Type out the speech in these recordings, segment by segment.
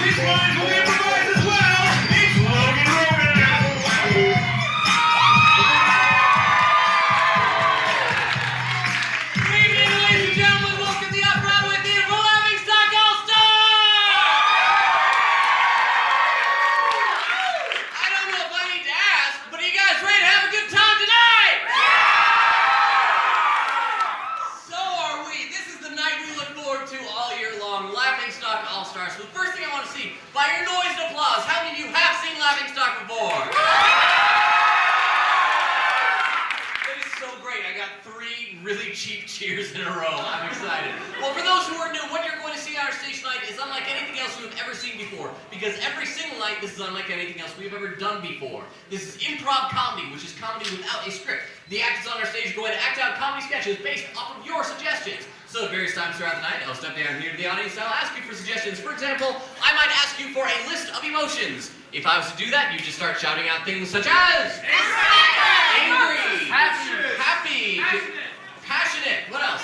His lines will be improvised as well. It's Logan Rogan. Good evening, ladies and gentlemen. Welcome to the Off-Broadway Theater for Laughing Stock All-Stars! I don't know if I need to ask, but are you guys ready to have a good time tonight? So are we. This is the night we look forward to all year long, Laughing Stock All-Stars. So the first thing I want to see, by your noise and applause, how many of you have seen Laughing Stock before? That is so great. I got 3 really cheap cheers in a row. I'm excited. Well, for those who are new, what you're going to see on our stage tonight is unlike anything else you've ever seen before. Because every single night, this is unlike anything else we've ever done before. This is improv comedy, which is comedy without a script. The actors on our stage are going to act out comedy sketches based off of your suggestions. So at various times throughout the night, I'll step down here to the audience and I'll ask you for suggestions. For example, I might ask you for a list of emotions. If I was to do that, you just start shouting out things such as angry, happy, passionate. What else?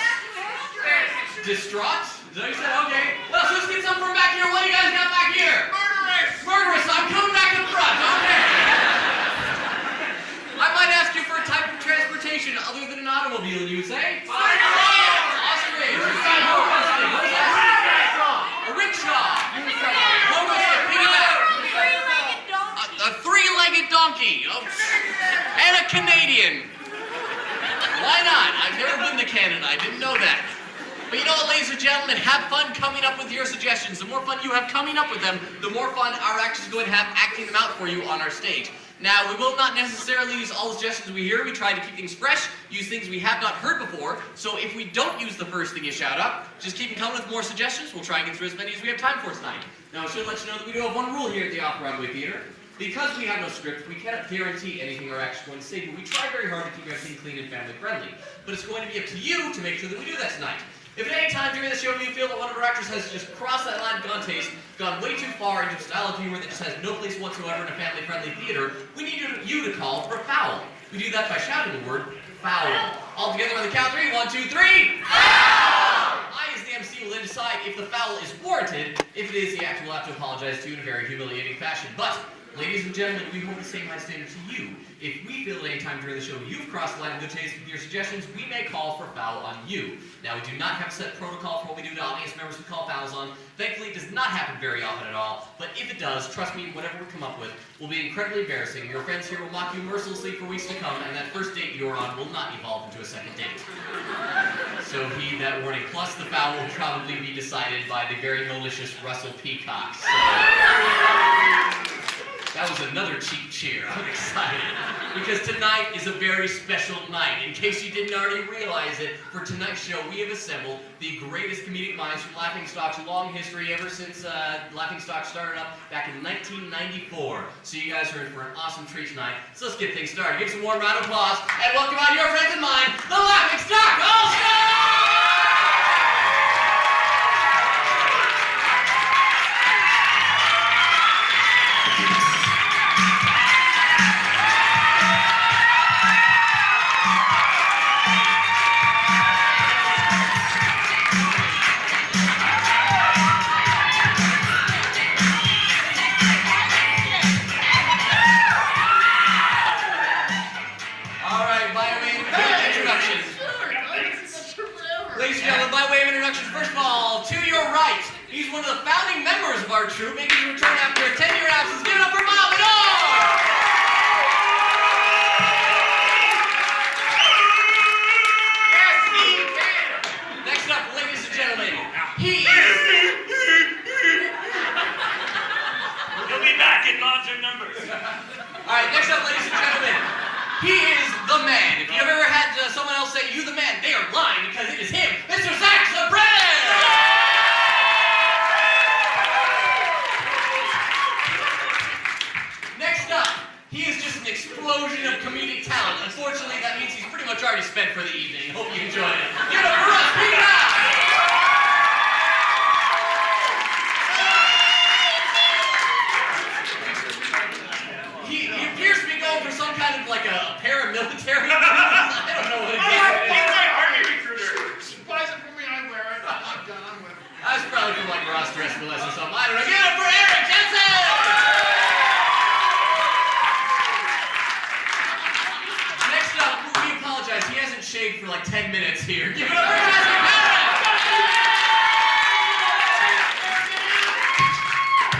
Distraught. Is that what you said? Okay. Well, so let's get some from back here. What do you guys got back here? Murderous. I'm coming back in front. Okay. I might ask you for a type of transportation other than an automobile. You would say? Ostrich. What is that? A rickshaw. A 3-legged donkey. Oh. And a Canadian. Why not? I've never been to Canada. I didn't know that. But you know what, ladies and gentlemen, have fun coming up with your suggestions. The more fun you have coming up with them, the more fun our actors are going to have acting them out for you on our stage. Now, we will not necessarily use all the suggestions we hear. We try to keep things fresh, use things we have not heard before. So if we don't use the first thing you shout out, just keep coming with more suggestions. We'll try and get through as many as we have time for tonight. Now, I should let you know that we do have one rule here at the Off-Broadway Theater. Because we have no script, we cannot guarantee anything our actors are going to say, but we try very hard to keep everything clean and family-friendly. But it's going to be up to you to make sure that we do that tonight. If at any time during the show you feel that one of our actors has just crossed that line of gone taste, gone way too far into a style of humor that just has no place whatsoever in a family-friendly theater, we need you to call for foul. We do that by shouting the word foul. All together on the count 3. 1, 2, 3. Foul! I, as the MC, will then decide if the foul is warranted. If it is, the actor will have to apologize to you in a very humiliating fashion. But, ladies and gentlemen, we hold the same high standard to you. If we feel at any time during the show you've crossed the line of good taste with your suggestions, we may call for foul on you. Now, we do not have a set protocol for what we do to audience members we call fouls on. Thankfully, it does not happen very often at all. But if it does, trust me, whatever we come up with will be incredibly embarrassing. Your friends here will mock you mercilessly for weeks to come, and that first date you're on will not evolve into a second date. So heed that warning. Plus, the foul will probably be decided by the very malicious Russ Peacock. So that was another cheap cheer. I'm excited. Because tonight is a very special night. In case you didn't already realize it, for tonight's show we have assembled the greatest comedic minds from Laughing Stock's long history ever since Laughing Stock started up back in 1994. So you guys are in for an awesome treat tonight. So let's get things started. Give some warm round of applause and welcome out your friends and mine, the Laughing Stock All-Stars! First of all, to your right, he's one of the founding members of our troupe, making his return after a 10-year absence. Give it up for Bob Bedore! Yes, he can! Next up, ladies and gentlemen, he is... He'll be back in larger numbers. Alright, next up, ladies and gentlemen, he is the man. If you've ever had someone else say, "You the man," they are lying because it is him, Mr. Zac Zumbrunnen! Next up, he is just an explosion of comedic talent. Unfortunately, that means he's pretty much already spent for the evening. Hope you enjoyed it. Give it up for Russ Peacock! He appears to be going for some kind of like a paramilitary. I don't know what it is. He's my army recruiter. She buys it for me, I wear it. I'm done with it. I was probably from like Ross Dress or something. I don't know. Give it up for Eric for like 10 minutes here. Give it up for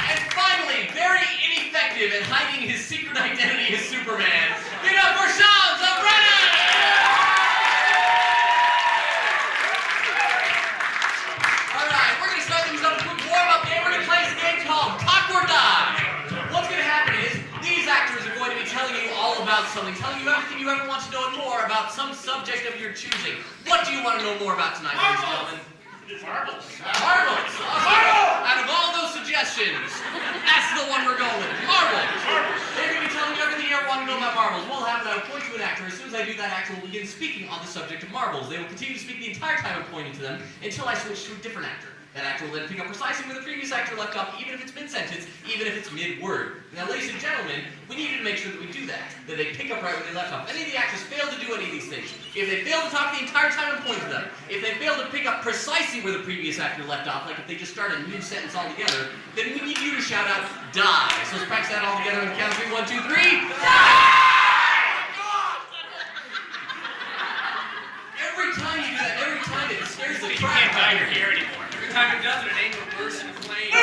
And finally, very ineffective at hiding his secret identity as Superman. Give it up for Shawn Zumbrunnen! Alright, we're going to start things up with a quick warm-up game. We're going to play this game called Talk or Die. What's going to happen is, these actors are going to be telling you all about something, telling you everything you ever want to know and more about some subject of your choosing. What do you want to know more about tonight, ladies and gentlemen? Marbles. Marbles! Out of all those suggestions, that's the one we're going with. Marbles! They're going to be telling you everything you ever want to know about marbles. We'll have them point to an actor. As soon as I do that, actor will begin speaking on the subject of marbles. They will continue to speak the entire time I'm pointing to them until I switch to a different actor. That actor will then pick up precisely where the previous actor left off, even if it's mid-sentence, even if it's mid-word. Now, ladies and gentlemen, we need to make sure that we do that they pick up right where they left off. Any of the actors fail to do any of these things. If they fail to talk the entire time and point to them, if they fail to pick up precisely where the previous actor left off, like if they just start a new sentence altogether, then we need you to shout out, die. So let's practice that all together on the count of 3, 1, 2, 3. Every time you do that, every time it scares the crap You can't out dye of your you. hair anymore. Every time it does it, an angel bursts into flames.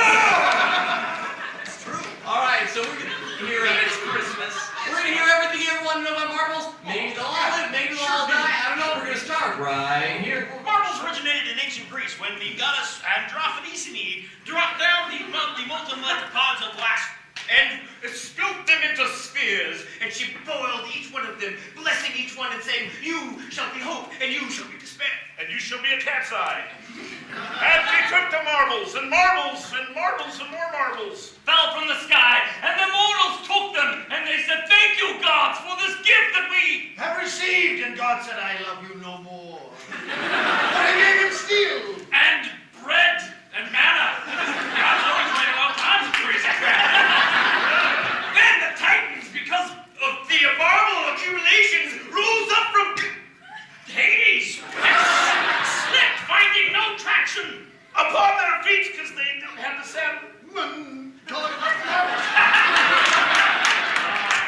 It's true. All right, so we're gonna hear. It's Christmas. We're gonna hear everything you ever want to know about marbles. Maybe they'll all live, maybe they'll all die. I don't know. We're gonna start right here. Marbles originated in ancient Greece when the goddess Androphenese dropped down the molten lead pods of glass and spilt them into spheres, and she boiled each one of them, blessing each one and saying, "You shall be hope, and you shall be despair, and you shall be a cat's eye." And she took the marbles, and marbles, and marbles, and more marbles fell from the sky, and the mortals took them, and they said, "Thank you, gods, for this gift that we Have received, and God said, I love you no more. But I gave him steel. and bread and manna." God's always made a lot of times for his Then the Titans, because of the marble accumulations, rose up from Hades and slipped, finding no traction upon their feet because they didn't have the sand.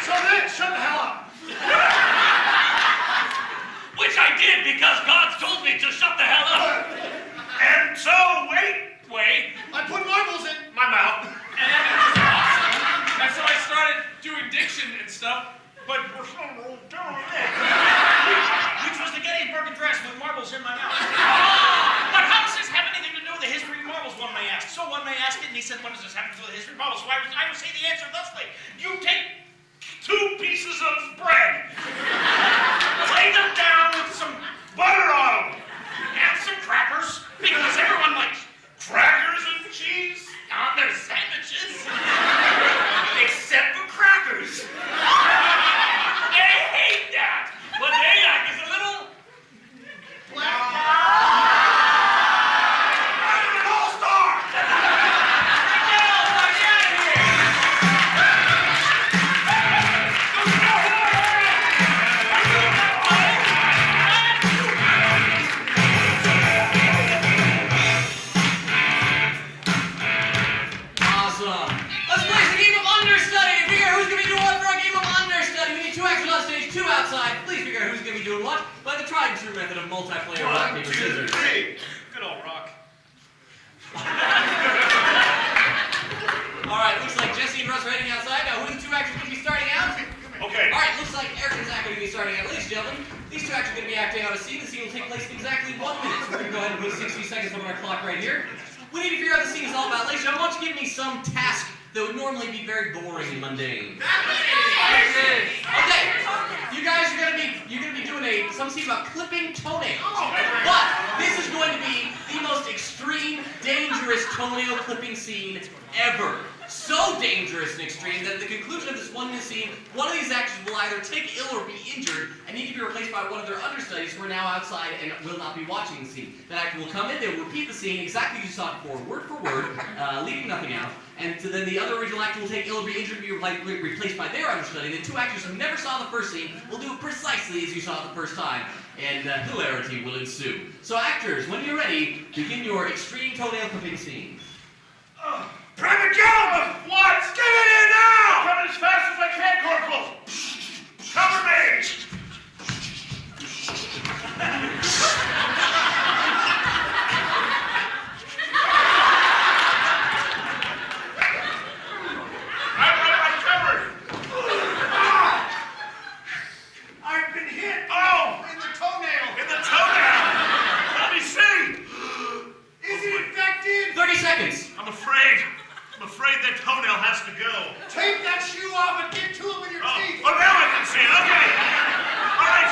So then, shut the hell up. Which I did because God told me to shut the hell up. And so, wait, I put marbles in. my mouth. And it was awesome. And so I started doing diction and stuff. But we're so rolled down there. Which was the Gettysburg Address with marbles in my mouth. But how does this have anything to do with the history of marbles, one may ask? So one may ask it, and he said, what does this have to do with the history of marbles? So I would say the answer thusly. You take 2 pieces of bread, lay them down with some butter on them, and some crackers, because everyone likes crackers and cheese on their sandwiches. Except for crackers. They hate that. What they like is a little I'm an all-star. Awesome. Let's play some game of understudy. Figure out who's gonna be doing what for a game of understudy. We need 2 actors on stage, 2 outside. Please figure out who's gonna be doing what by the tried and true method of multiplayer rock, paper, scissors. Good old rock. All right, looks like Jesse and Russ are heading outside. Now, who are the 2 actors going to be starting out? Okay. All right, looks like Eric and Zac are going to be starting out. Ladies and gentlemen, these 2 actors are going to be acting out a scene. The scene will take place in exactly 1 minute. So we're going to go ahead and put 60 seconds on our clock right here. We need to figure out what the scene is all about. Ladies and gentlemen, I want you to give me some task that would normally be very boring and mundane. Okay, you guys are going to be doing some scene about clipping toenails. But this is going to be the most extreme, dangerous toenail clipping scene ever. So dangerous and extreme that at the conclusion of this 1-minute scene, one of these actors will either take ill or be injured and need to be replaced by one of their understudies who are now outside and will not be watching the scene. That actor will come in, they will repeat the scene exactly as you saw it before, word for word, leaving nothing out. And so then the other original actor will take ill or be injured and be replaced by their understudy. The 2 actors who never saw the first scene will do it precisely as you saw it the first time. And hilarity will ensue. So actors, when you're ready, begin your extreme toenail clipping scene. Private Joe! What? Get in here now! I'm coming as fast as I can, Corporal. Cover me! I'm afraid that toenail has to go. Take that shoe off and get to him with your teeth. Oh, now I can see it. Okay. All right.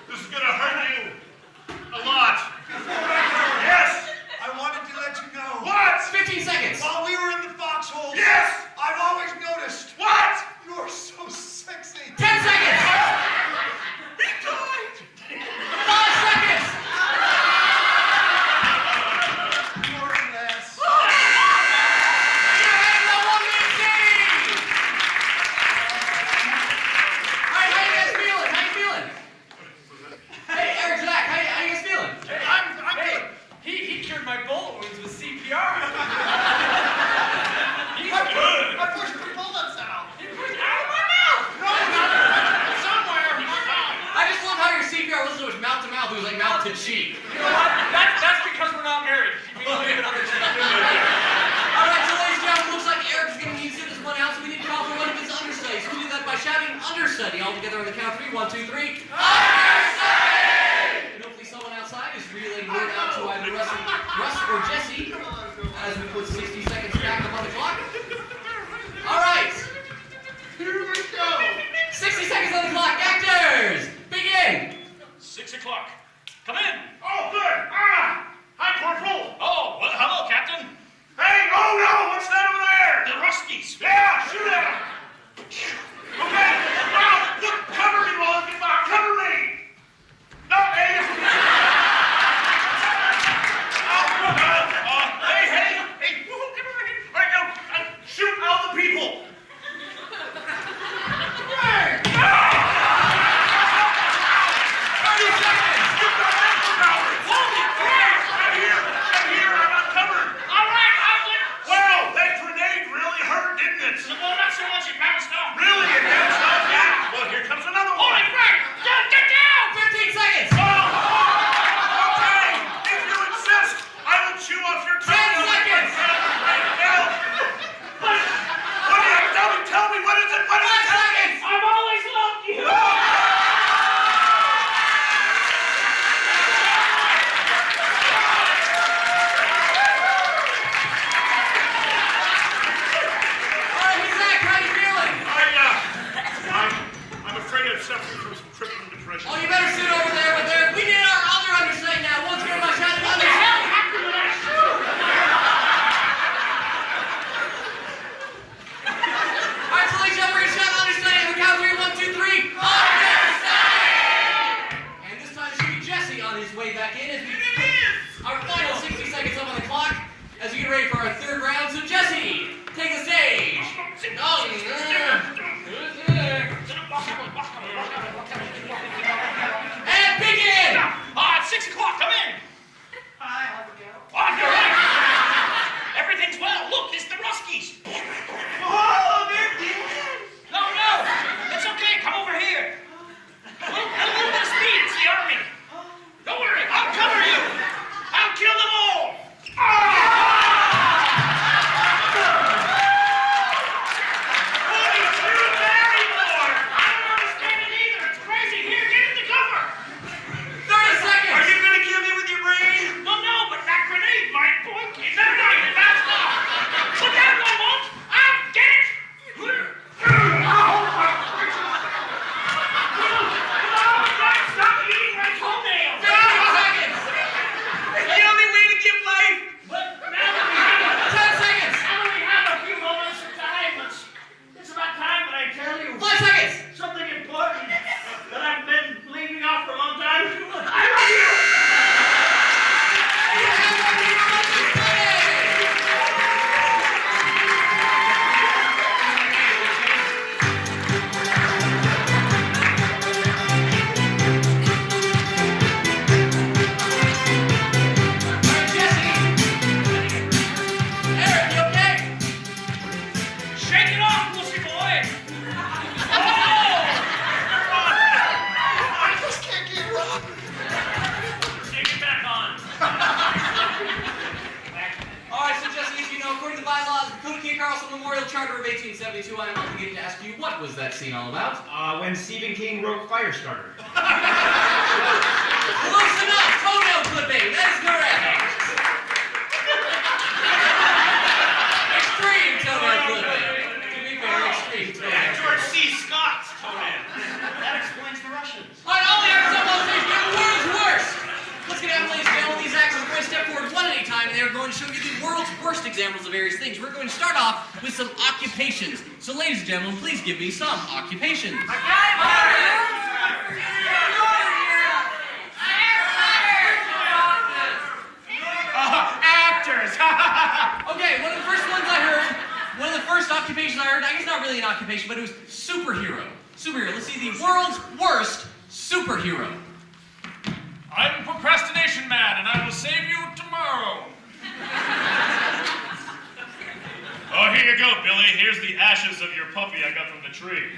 This is gonna hurt you a lot. Yes. I wanted to let you know. What? 15 seconds. While we were in the foxhole, Yes. I've always noticed. What? You're so sexy. 10 seconds. He died. 5 seconds. You're a mess. You're in the 1 minute game. All right, how you guys feeling? How you feeling? Hey, Eric, Zach, how you guys feeling? I'm Hey, good. he cured my bullet wounds with CPR. He's I good. pushed the bullets out. He put it out of my mouth. No, not somewhere. I just love how your CPR wasn't so much mouth to mouth, it was like mouth to cheek. You know what? That's because we're not married. We don't even understand. All right, so ladies and gentlemen, looks like Eric's going to need to sit this one out, so we need to call for one of his understudies. We do that by shouting understudy all together on the count of 3. 1, 2, 3. Understudy! And hopefully someone outside is relaying word out to either Russ or Jesse as we put 60 seconds back up on the clock. All right. Here we go. 60 seconds on the clock. Actors, begin. 6 o'clock. Come in. Oh, good. Ah. Hi, Corporal. Oh, well, hello, Captain. Hey. Oh no. What's that over there? The Ruskies. Yeah. Shoot at him. Okay. Now, look. Cover me, Logan. Cover me. No, hey. Hey. Right now, shoot all the people. Hey. 30 seconds. Holy crap! I'm here. I'm uncovered. All right, Well, that grenade really hurt, didn't it? well, not so much. It bounced off. Really? It bounced off? Yeah. Well, here comes another one. Holy crap! Get down! 15 seconds. Okay. If you insist, I will chew off your tongue. 10 seconds. What do you tell me? What is it? 5 seconds. I've always loved you. All right, Zach, how you feeling? I'm afraid I'm suffering from some crippling depression. Oh, you better sit over there with Eric. We need our other understudy now. Once again, by shouting understudy. happened to that shoe? All right, so ladies and gentlemen, we're going to shout understudy on the count of 3. 1, 2, 3. Understudy! And this time it should be Jesse on his way back in as we put our final 60 seconds up on the clock as we get ready for our third round. So Jesse, take the stage. Oh, and begin! It's 6 o'clock. Come in. Hi, how's it going? Oh, you're right. Everything's well. Look, it's the Ruskies. Oh, they're dead. No, it's okay. Come over here. A little bit of speed. It's the army. Don't worry. I'll cover you. I'll kill them all. Holy Drew Barrymore! I don't understand it either. It's crazy. Here, get in the cover. 30 seconds! Are you going to kill me with your brain? Well, no, but that grenade might point. Is that right? It bounced off. But that one won't. I'll get it. Stop eating my toenails. 15 seconds! It's the only way to give life. But now that 10 seconds! we have a few moments of time, it's about time that I tell you 5 seconds! something important that I've been leaving off for a long time. I love you. You have one of your understudy! Eric, you okay? Shake it off, pussy boy. Oh! I just can't get it up. Take it back on. All right, so Jesse, as you know, according to the bylaws of the Code of King Carlson Memorial Charter of 1872, I am obligated to ask you, what was that scene all about? When Stephen King wrote Firestarter. Close enough! Toenail clipping! That is correct! start off with some occupations. So, ladies and gentlemen, please give me some occupations. Actors! Okay, one of the first occupations I heard, I guess not really an occupation, but it was superhero. Superhero. Let's see, the world's worst superhero. I'm Procrastination Man, and I will save you tomorrow. Oh, here you go, Billy. Here's the ashes of your puppy I got from the tree.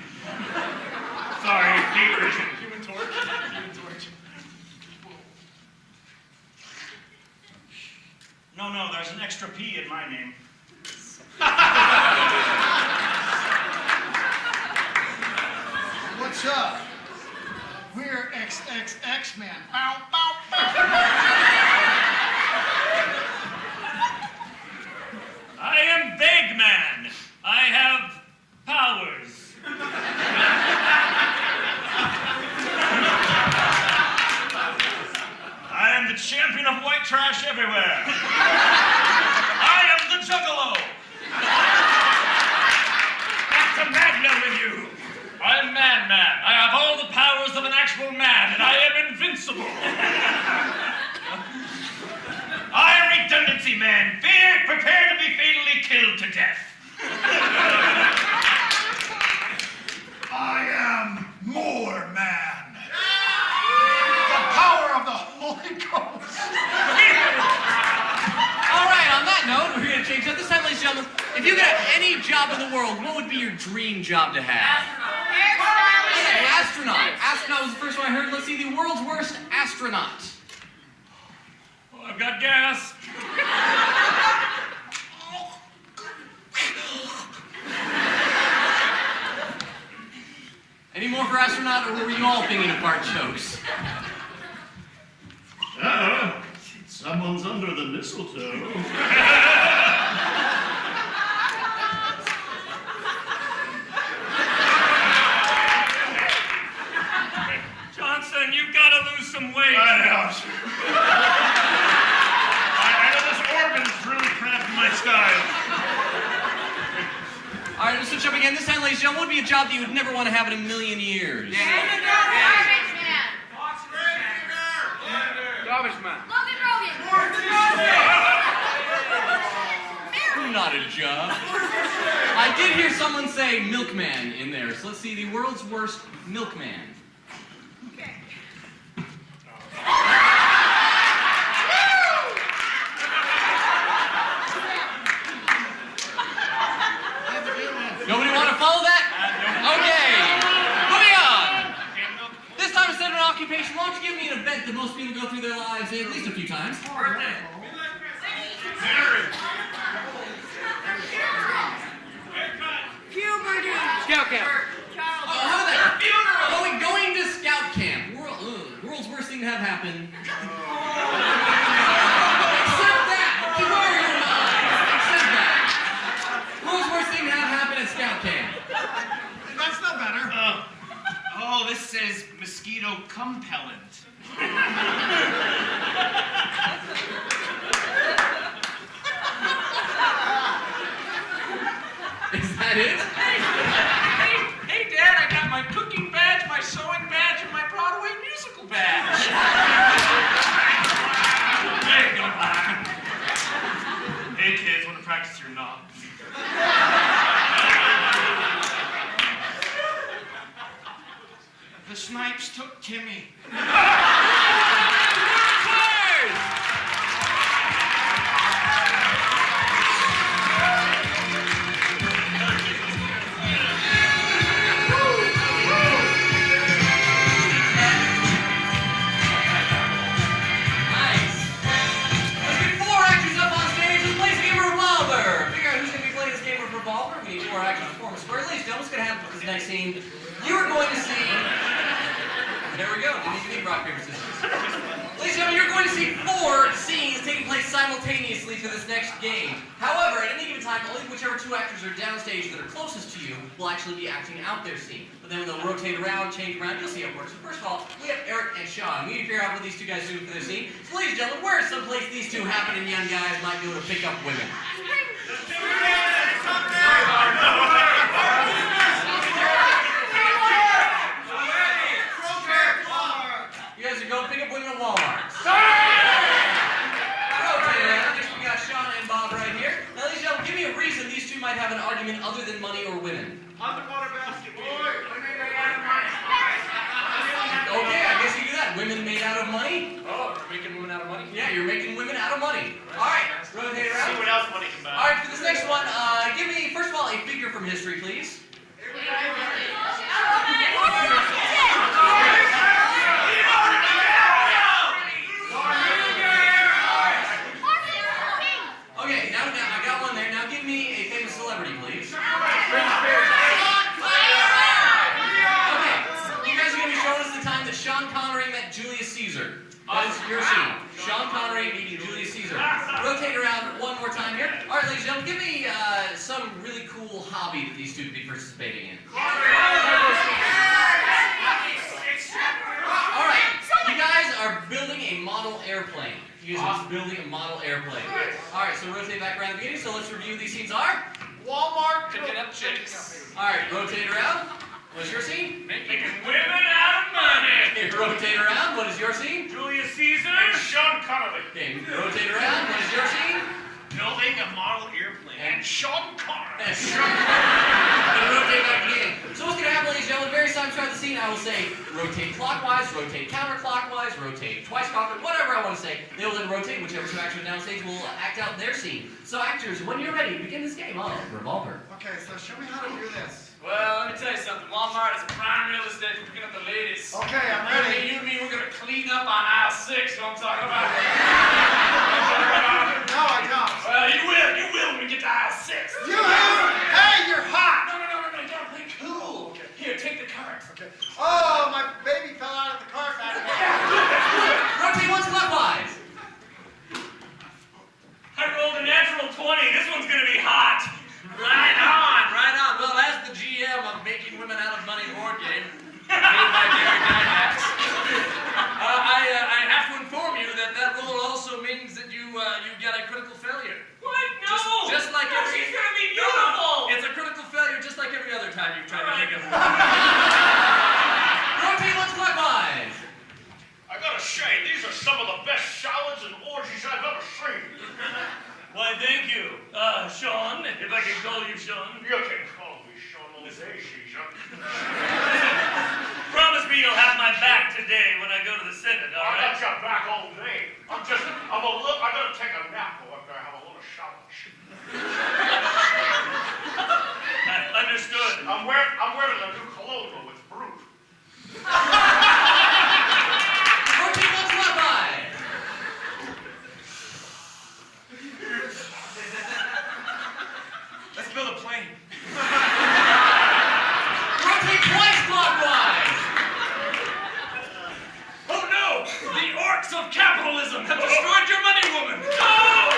Sorry, heat vision. Human Torch? Human Torch. No, there's an extra P in my name. What's up? We're XXX-Men. Bow, bow, bow. I am Big Man. I have powers. I am the champion of white trash everywhere. I am the Juggalo. Back to Magna with you. I'm Man-Man. I have all the powers of an actual man, and I am invincible. I am Redundancy Man. Prepare to be fatally killed to death. I am More Man. The power of the Holy Ghost. All right, on that note, we're going to change up. This time, ladies and gentlemen, if you could have any job in the world, what would be your dream job to have? Astronaut. Astronaut was the first one I heard. Let's see, the world's worst astronaut. Oh, I've got gas. Any more for astronaut, or were you all thinking of fart jokes? Someone's under the mistletoe. Johnson, you've got to lose some weight. I know. I know this organ's really cramped my style. All right, let's switch up again. This time, ladies and gentlemen, what would be a job that you would never want to have in a million years? Garbage man. Logan Rogan. Not a job. I did hear someone say milkman in there, so let's see, the world's worst milkman. Nobody want to follow that? Okay. Moving on. This time instead of an occupation, why don't you give me an event that most people go through their lives at least a few times? Marriage. Scout camp. Oh, how about that? Going to scout camp. World's worst thing to have happen. Except that. Keep on your mind. Except that. World's worst thing to have happen at scout camp. That's no better. Oh, this says mosquito compellent. Is that it? Hey, Dad, I got my cooking badge, my sewing badge, and my Broadway musical badge. There you go. Hey, kids, want to practice your knobs? The snipes took Timmy. Next scene, you are going to see. There we go. Didn't even need rock, paper, scissors. Ladies and gentlemen, you're going to see 4 scenes taking place simultaneously for this next game. However, at any given time, only whichever 2 actors are downstage that are closest to you will actually be acting out their scene. But then when they'll rotate around, change around, you'll see how it works. So first of all, we have Eric and Shawn. We need to figure out what these 2 guys are doing for their scene. So ladies and gentlemen, where is someplace these 2 happening young guys might be able to pick up women? of reason, these two might have an argument other than money or women. Underwater basketball. Okay, I guess you do that. Women made out of money? Oh, we're making women out of money? Yeah, you're making women out of money. All right, rotate around. See what else money can buy. All right, for this next one, give me, first of all, a figure from history, please. Okay, now I got one there. Now give me a famous celebrity, please. Okay, you guys are going to be showing us the time that Sean Connery met Julius Caesar. That is your scene. Sean Connery meeting Julius Caesar. Rotate around one more time here. All right, ladies and gentlemen, give me some really cool hobby that these two would be participating in. All right, you guys are building a model airplane. You guys are building a model airplane. All right, so rotate back around the beginning. So let's review these scenes are. Walmart picking up chicks. All right, rotate around. What's your scene? Making women out of money. Okay, rotate around. What is your scene? Julius Caesar and Sean Connery. Okay, rotate around. What is your scene? Building a model airplane. And Sean Connery. And rotate back again. So what's going to happen, ladies and gentlemen, various times throughout the scene, I will say rotate clockwise, rotate counterclockwise, rotate twice clockwise, whatever I want to say. They will then rotate, whichever two actors downstage will act out their scene. So actors, when you're ready, begin this game of Revolver. Okay, so show me how to do this. Well, let me tell you something. Walmart is a prime real estate for picking up the ladies. Okay, I'm ready. You and me, we're going to clean up on aisle 6, you know what I'm talking about? No, I don't. Well, you will when we get to aisle 6. You have. Hey, you're hot. No, you gotta play cool. Okay. Here, take the card. Okay. Oh, my baby fell out of the car back there. Rotate once clockwise. I rolled a natural 20. This one's gonna be hot. Right on. Well, as the GM of Making Women Out of Money board game, made by Gary Gygax, I have to inform you that roll also means that you got a critical failure. What? No. Just like every. She's gonna be beautiful. It's a critical failure, just like every other time you've tried to make a. Rotate once clockwise. I gotta say, these are some of the best salads and orgies I've ever seen. Why, thank you, Sean. If I can call you Sean. You can call me Sean all day, Caesar. Promise me you'll have my back today when I go to the Senate, all I right? got your back all day. I gotta take a nap after I have a little shower. Understood. I'm wearing a new cologne though, it's brute. Rotate once clockwise. Let's build a plane. Rotate twice clockwise. Oh no! The orcs of capitalism have destroyed your money, woman! Oh!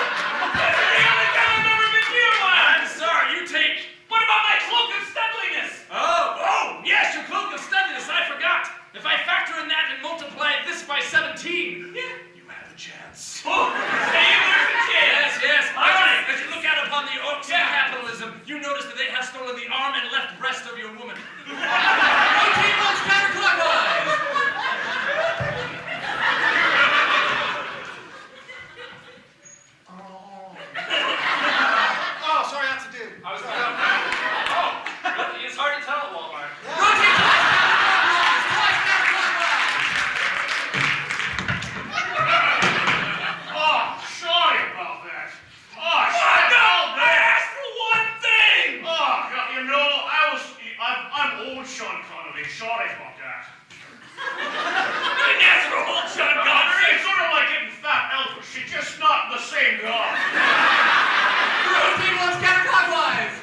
That's the only time I've ever been near one! I'm sorry, you take... What about my cloak of studliness? Oh, yes, your cloak of studliness, I forgot. If I factor in that and multiply this by 17, you have a chance. Oh, say there's a chance. Yes. All right. As you look out upon the orcs of capitalism, you notice that they have stolen the arm and left breast of your woman. Rotate once counterclockwise. Oh, sorry, that's a dude. I was really? It's hard to tell at Walmart. Rotate twice counterclockwise. Oh, sorry about that. Oh, Oh, no! I asked for one thing! Oh, you know, I'm old Sean Connery. Sorry about that. You didn't ask for old Sean Connery! It's sort of like getting fat Elvis. She's just not the same guy. Rotate once counterclockwise.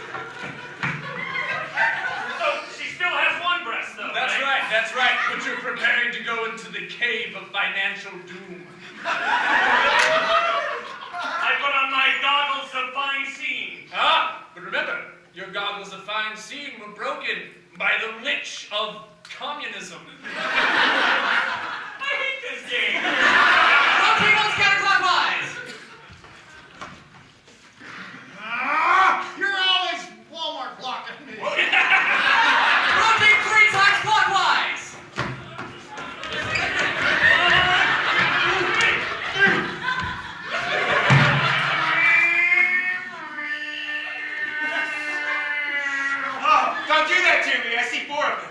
So she still has one breast, though. That's right. But you're preparing to go into the cave of financial doom. I put on my goggles of fine scene. But remember, your goggles of fine seeing were broken by the lich of communism. I hate this game. Rotate once counterclockwise. You're always Walmart blocking me. Rotate 3 times clockwise. Jimmy. I see 4 of them.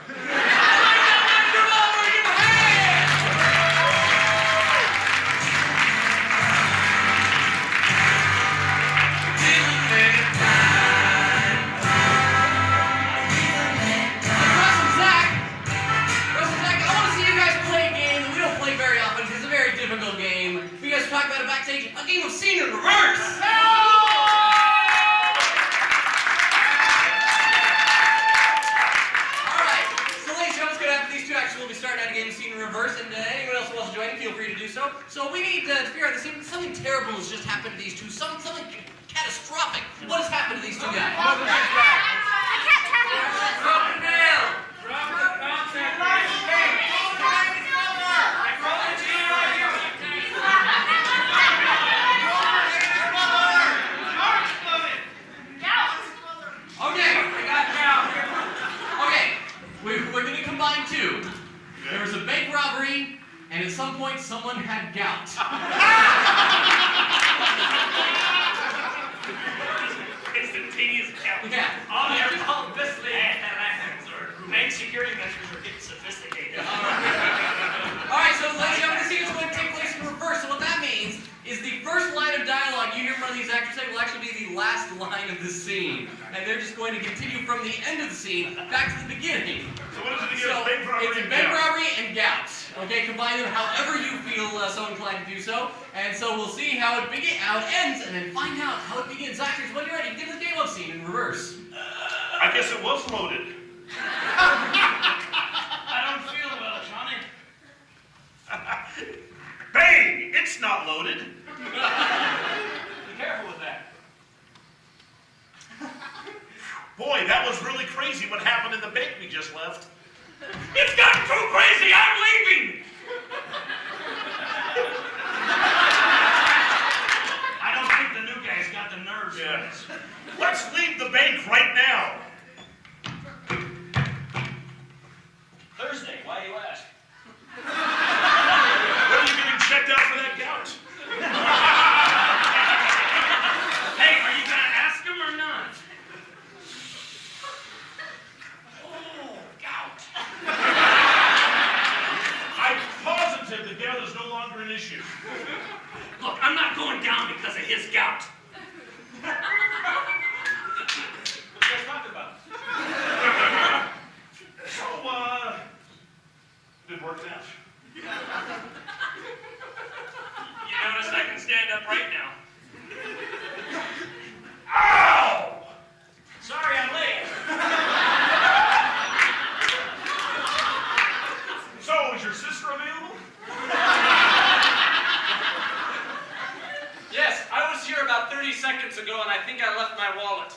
Difficult game. You guys talk about it backstage. A game of scene in reverse. Alright, so ladies and gentlemen, what's going to happen? These two actually will be starting out a game of scene in reverse, and anyone else who wants to join, feel free to do so. So we need to figure out something terrible has just happened to these two. Something catastrophic. What has happened to these two guys? Drop the nail! Drop the contact! We're going to combine two. There was a bank robbery, and at some point, someone had gout. Instantaneous count. Yeah. All this league bank security measures are getting sophisticated. All right, so ladies and gentlemen, the scene is going to take place in reverse. So what that means is the first line of dialogue you hear from one of these actors say will actually be the last line of the scene. And they're just going to continue from the end of the scene back to the beginning. So what is it again? So Bank robbery it's a and bank gout. robbery and gout. Okay, combine them however you feel so inclined to do so. And so we'll see how it ends, and then find out how it begins. Actors, when you're ready, give the game of scene in reverse. I guess it was loaded. I don't feel well, Johnny. Bang! It's not loaded. Be careful with that. Boy, that was really crazy what happened in the bank we just left. It's gotten too crazy. I'm leaving. I don't think the new guy's got the nerves for this. Let's leave the bank right now. Thursday, why do you ask? When are you getting checked out for that gout? Hey, are you gonna ask him or not? Oh, gout. I'm positive the gout is no longer an issue. Look, I'm not going down because of his gout. What you guys talking about? So, did work out? You notice I can stand up right now. Ow! Sorry I'm late. So, is your sister available? Yes, I was here about 30 seconds ago, and I think I left my wallet.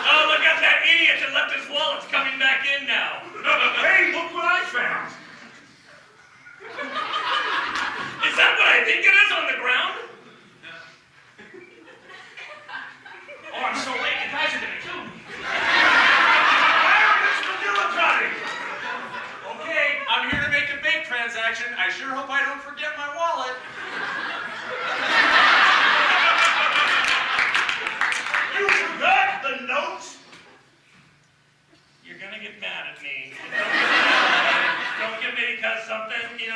Oh, look at that idiot that left his wallet coming back in now. Hey, look what I found. Is that what I think it is on the ground? Oh, I'm so late. You guys are gonna kill me. Okay, I'm here to make a bank transaction. I sure hope I don't forget my wallet. You forgot the notes? You're gonna get mad at me. Don't get me because something, you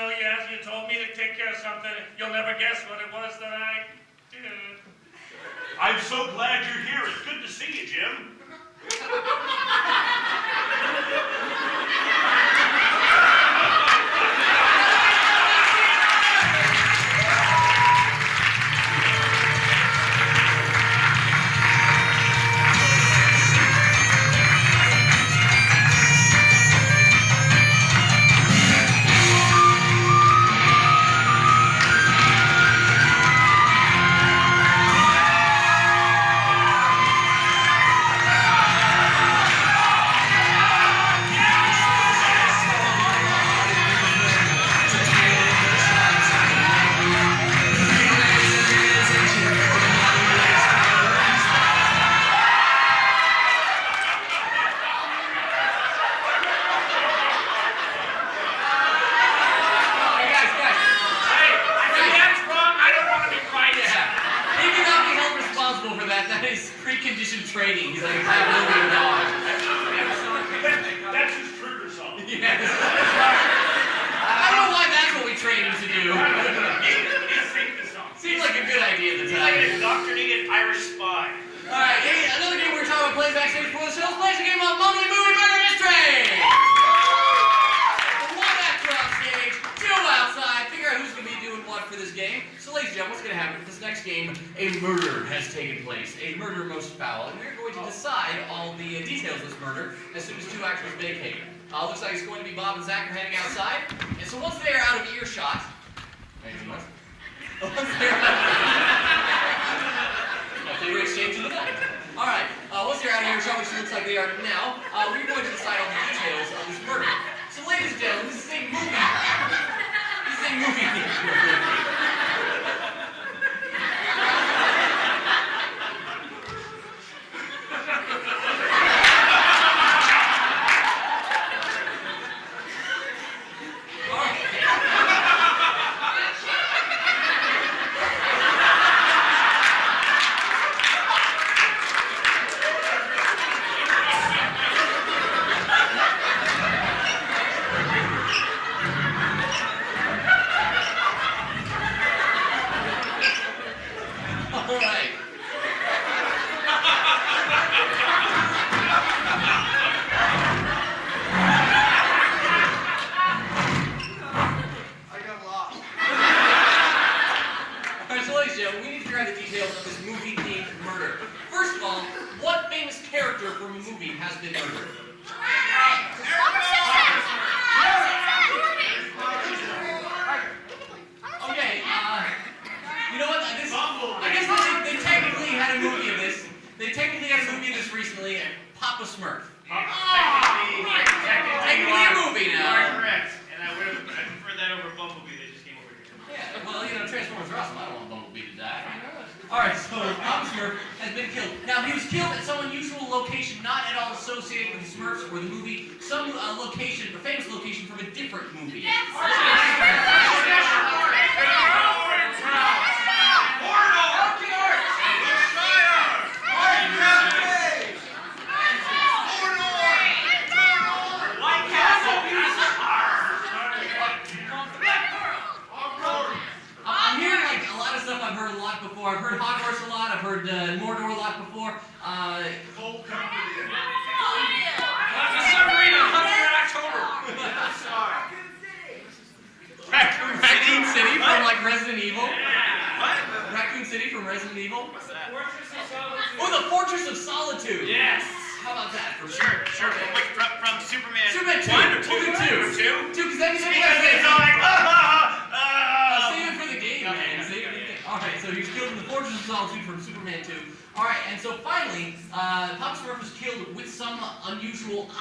told me to take care of something. You'll never guess what it was that I did. I'm so glad you're here. It's good to see you, Jim. that is preconditioned training. He's like a Pavlovian dog. That's his trigger song. Yes. I don't know why that's what we trained him to do. He's singing the song. Seems like a good idea at the He's time. like an indoctrinated Irish spy. Alright, hey, another game we're talking about playing backstage before the show. Let's play a game of Mumbly Movie Murder Mystery! One actor on stage, two outside. Figure out who's going to be doing what for this game. So, ladies and gentlemen, what's going to happen for this next game? A murder has taken place. A murder most foul. And we're going to decide all the details of this murder as soon as two actors vacate. Looks like it's going to be Bob and Zac are heading outside. And so once they are out of earshot... Once they're they were exchanging the night. Alright, once they're out of earshot, which looks like they are now, we're going to decide all the details of this murder. So, ladies and gentlemen, this is a movie. This is a movie theater.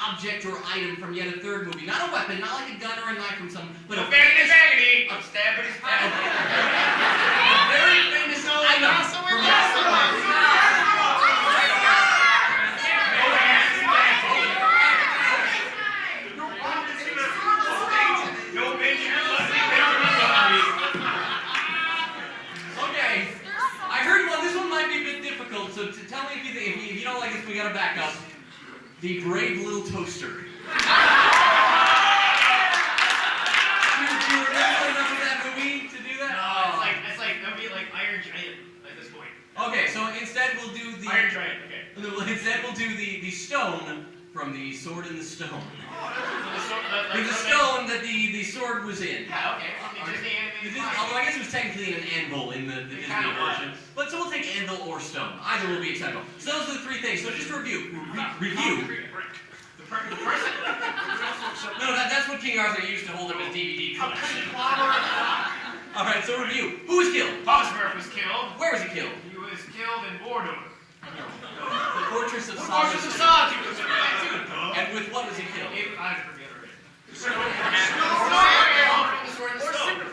Object or item from yet a third movie. Not a weapon, not like a gun or a knife from some, but a Baggity! I'm stabbing his back. a very famous item from yet a third Okay, I heard one. This one might be a bit difficult, so tell me if you don't like this, we gotta back up. The Brave Little Toaster. Do you remember enough of that movie to do that? No, it's like that'd be like Iron Giant at this point. Okay, so instead we'll do the Iron Giant. Okay. Instead we'll do the stone from the Sword in the Stone. The stone that the sword was in. Yeah. Okay. Although I guess it was technically an anvil in the Disney version. But so we'll take anvil or stone. Either will be acceptable. So those are the three things. So just to review. The person. No, that's what King Arthur used to hold up his DVD collection. Alright, so review. Who was killed? Bob Smurf was killed. Where was he killed? He was killed in Bordeaux. The Fortress of Fortress of Solitude. Solitude. And with what was he killed? I forget already.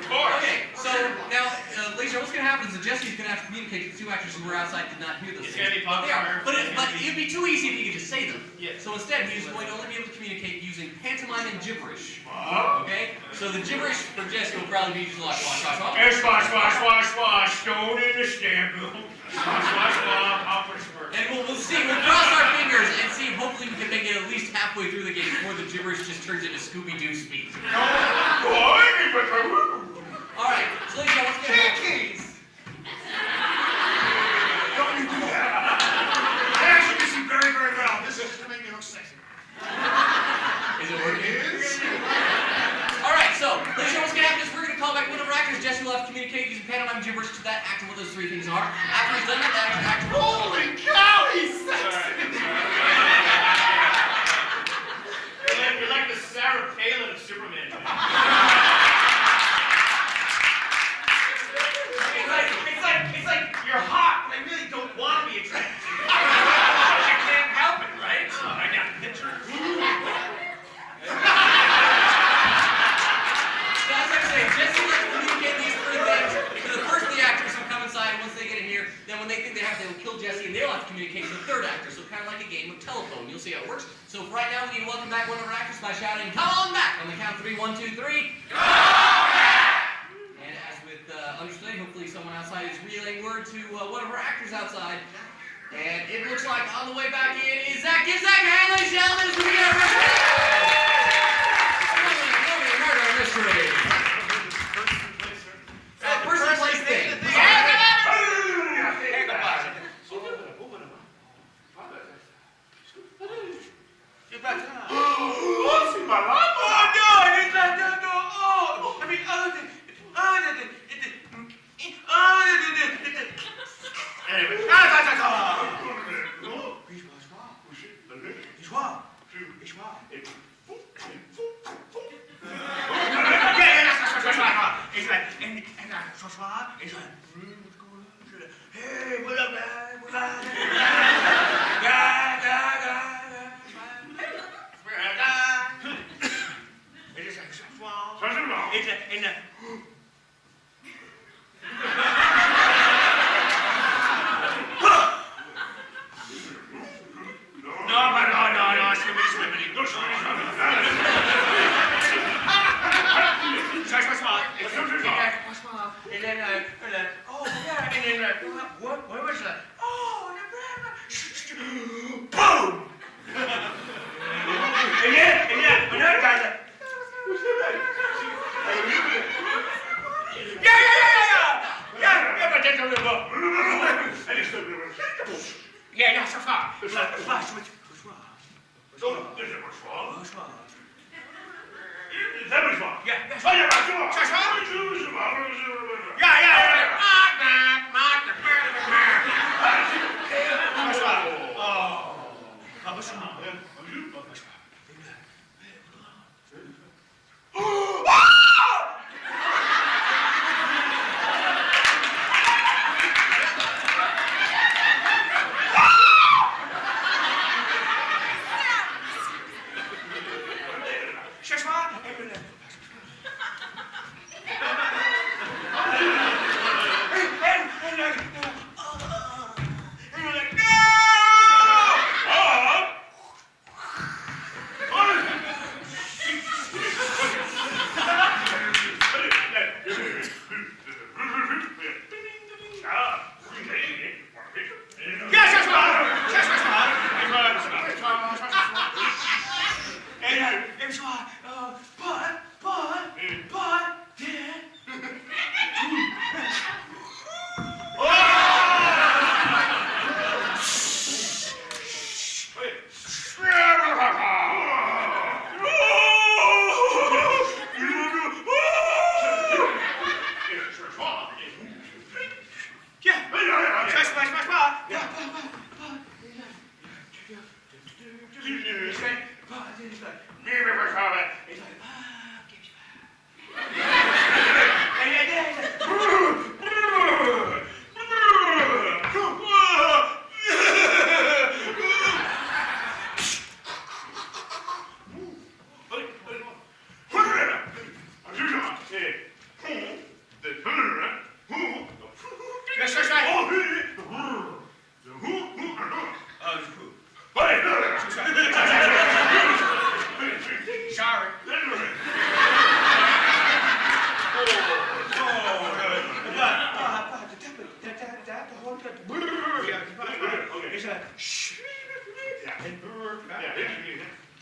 Okay, so now, Lisa, what's going to happen is that Jesse's going to have to communicate to the two actors who were outside did not hear those It's things. going to be popcorn. But it'd be too easy if he could just say them. Yes. So instead, he's going to only be able to communicate using pantomime and gibberish. Uh-huh. Okay? So the gibberish for Jesse will probably be just like Swash, swash, swash, swash, swash, stone in the stamp. Swash, swash, swash, halfway through the game before the gibberish just turns into Scooby-Doo speak. All right, so ladies and gentlemen, let's get Jinkies! Don't you do that. I actually miss you very, very well. This is to make me look sexy. Is it working? All right, so ladies and gentlemen, what's going to happen is we're going to call back one of our actors. Jesse will have to communicate using pantomime gibberish to that actor what those three things are. After he's done that, that actor will... Holy cow, he's sexy! You're like the Sarah Palin of Superman. It's like you're hot, but I really don't want to be attracted to you. But you can't help it, right? Oh, I got pictures. So as I was saying, Jesse will have to communicate these three things to the first of the actors who come inside. Once they get in here, then when they think they have, they will kill Jesse, and they'll have to communicate to the third actor. So kind of like a game of telephone. You'll see how it works. So for right now, we need to welcome back one of our actors by shouting, "Come on back!" on the count of 3, 1, 2, 3. Go back! And as with understudy, hopefully someone outside is relaying word to one of our actors outside. And it looks like on the way back in is Zac. Give Zac a hand, ladies and gentlemen, as we begin our first murder mystery. Person place thing. Hey, what up, man? What up? What was that? Oh, boom! And then another guy's like, yeah, but that's a little bit. Yeah, so far. What's wrong?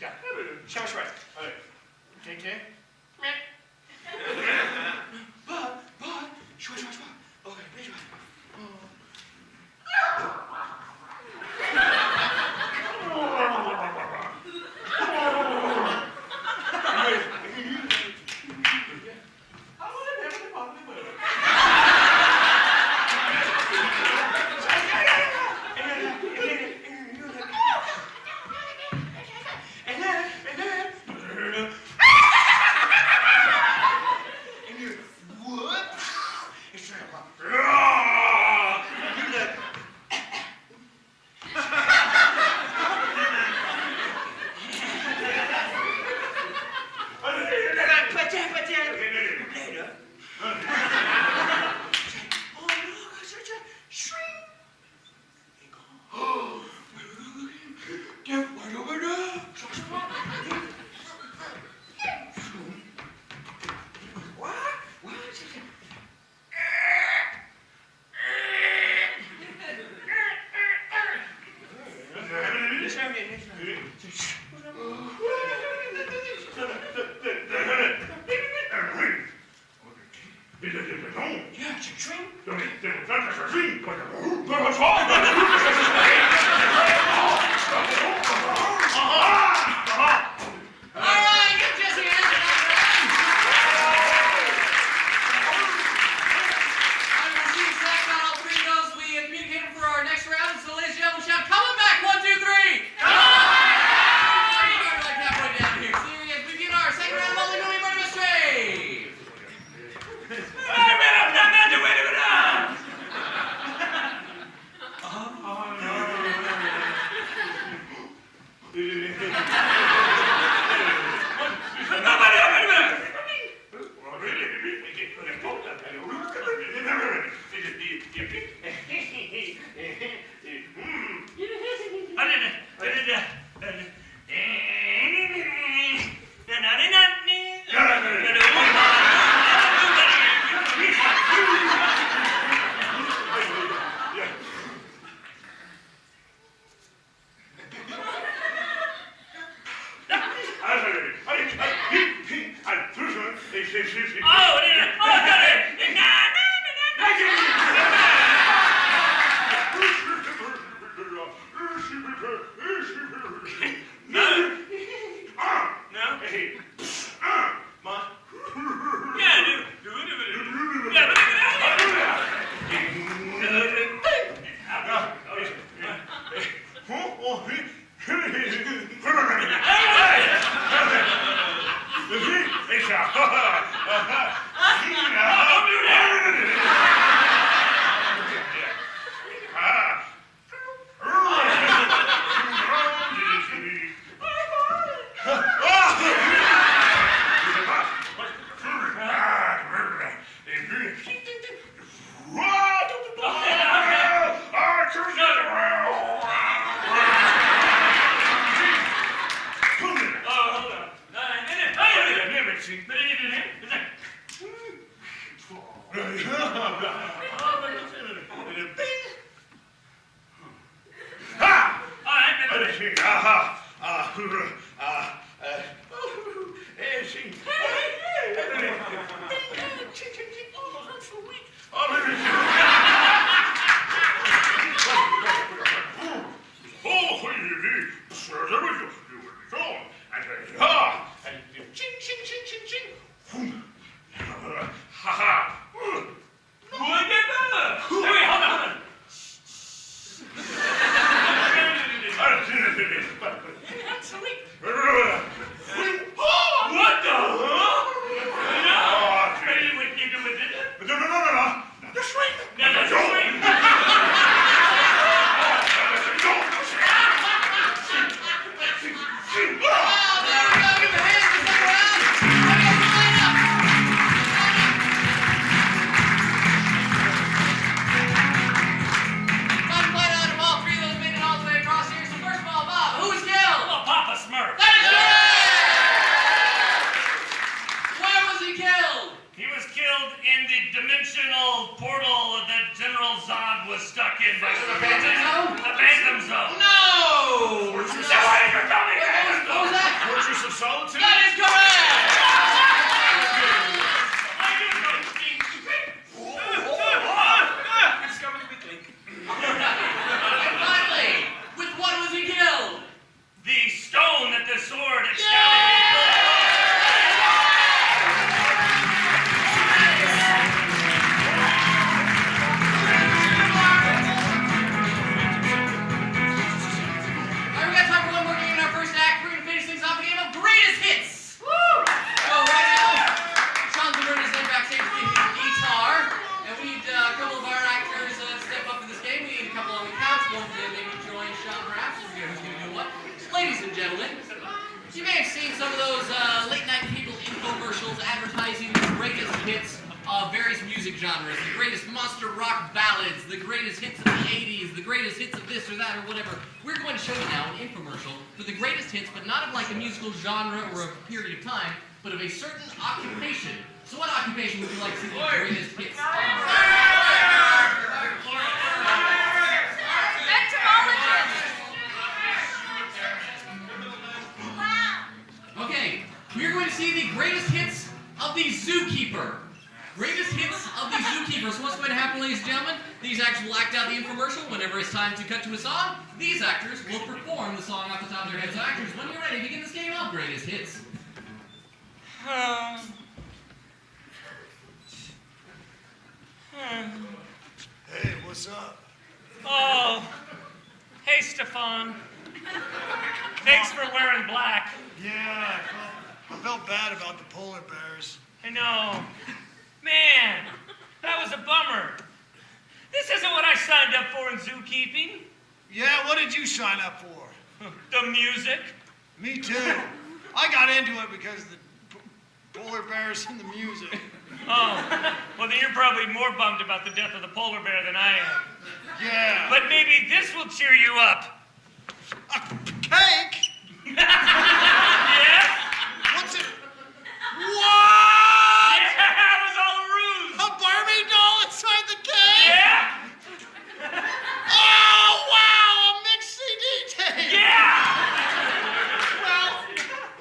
Yeah. Shawn's right. Okay. Bob, shwa. Okay, please. No! What was that? couple on the couch. One to maybe join Shawn perhaps. We'll figure out who's going to do what. Ladies and gentlemen, you may have seen some of those late-night cable infomercials advertising the greatest hits of various music genres, the greatest monster rock ballads, the greatest hits of the 80s, the greatest hits of this or that or whatever. We're going to show you now an infomercial for the greatest hits, but not of like a musical genre or a period of time, but of a certain occupation. So what occupation would you like to see the greatest hits of? Okay, we're going to see the greatest hits of the Zookeeper. Greatest hits of the Zookeeper. So what's going to happen, ladies and gentlemen? These actors will act out the infomercial. Whenever it's time to cut to a song, these actors will perform the song off the top of their heads. So actors, when you're ready, begin this game of greatest hits. Hey, what's up? Oh, hey, Stefan. Thanks for wearing black. Yeah, I felt bad about the polar bears. I know. Man, that was a bummer. This isn't what I signed up for in zookeeping. Yeah, what did you sign up for? The music. Me too. I got into it because of the polar bears and the music. Oh, well then you're probably more bummed about the death of the polar bear than I am. Yeah. But maybe this will cheer you up. A cake? Yes? What's it? What? Yeah, it was all a ruse. A Barbie doll inside the cake? Yeah? Oh, wow, a mixed CD tape. Yeah! Well,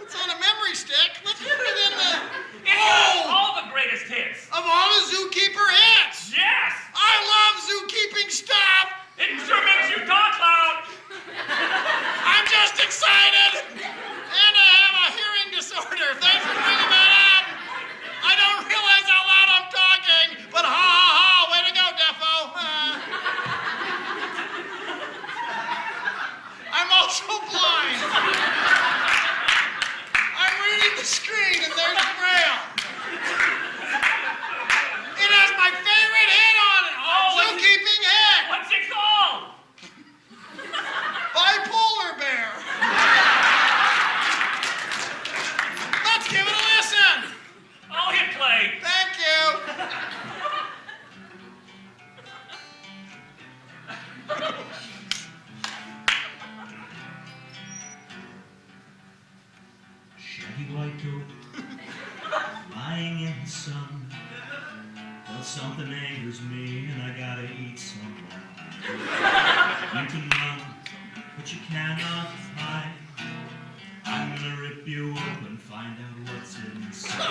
it's on a memory stick. Let's put it in the... It has all the greatest hits. Of all the Zookeeper hits. Yes! I love zookeeping stuff. It sure makes you talk loud. I'm just excited. And I have a hearing disorder. Thanks for bringing that up. I don't realize how loud I'm talking, but ha ha ha, way to go, Defo. I'm also blind. I'm reading the screen and there's Braille. It has my favorite hit on it. Zookeeping hit. What's it called? Bipolar bear. Let's give it a listen. I'll hit play. Thank you. Shaggy white coat, lying in the sun. Well, something angers me, and I gotta eat someone. You can run, but you cannot hide. I'm gonna rip you open, find out what's inside.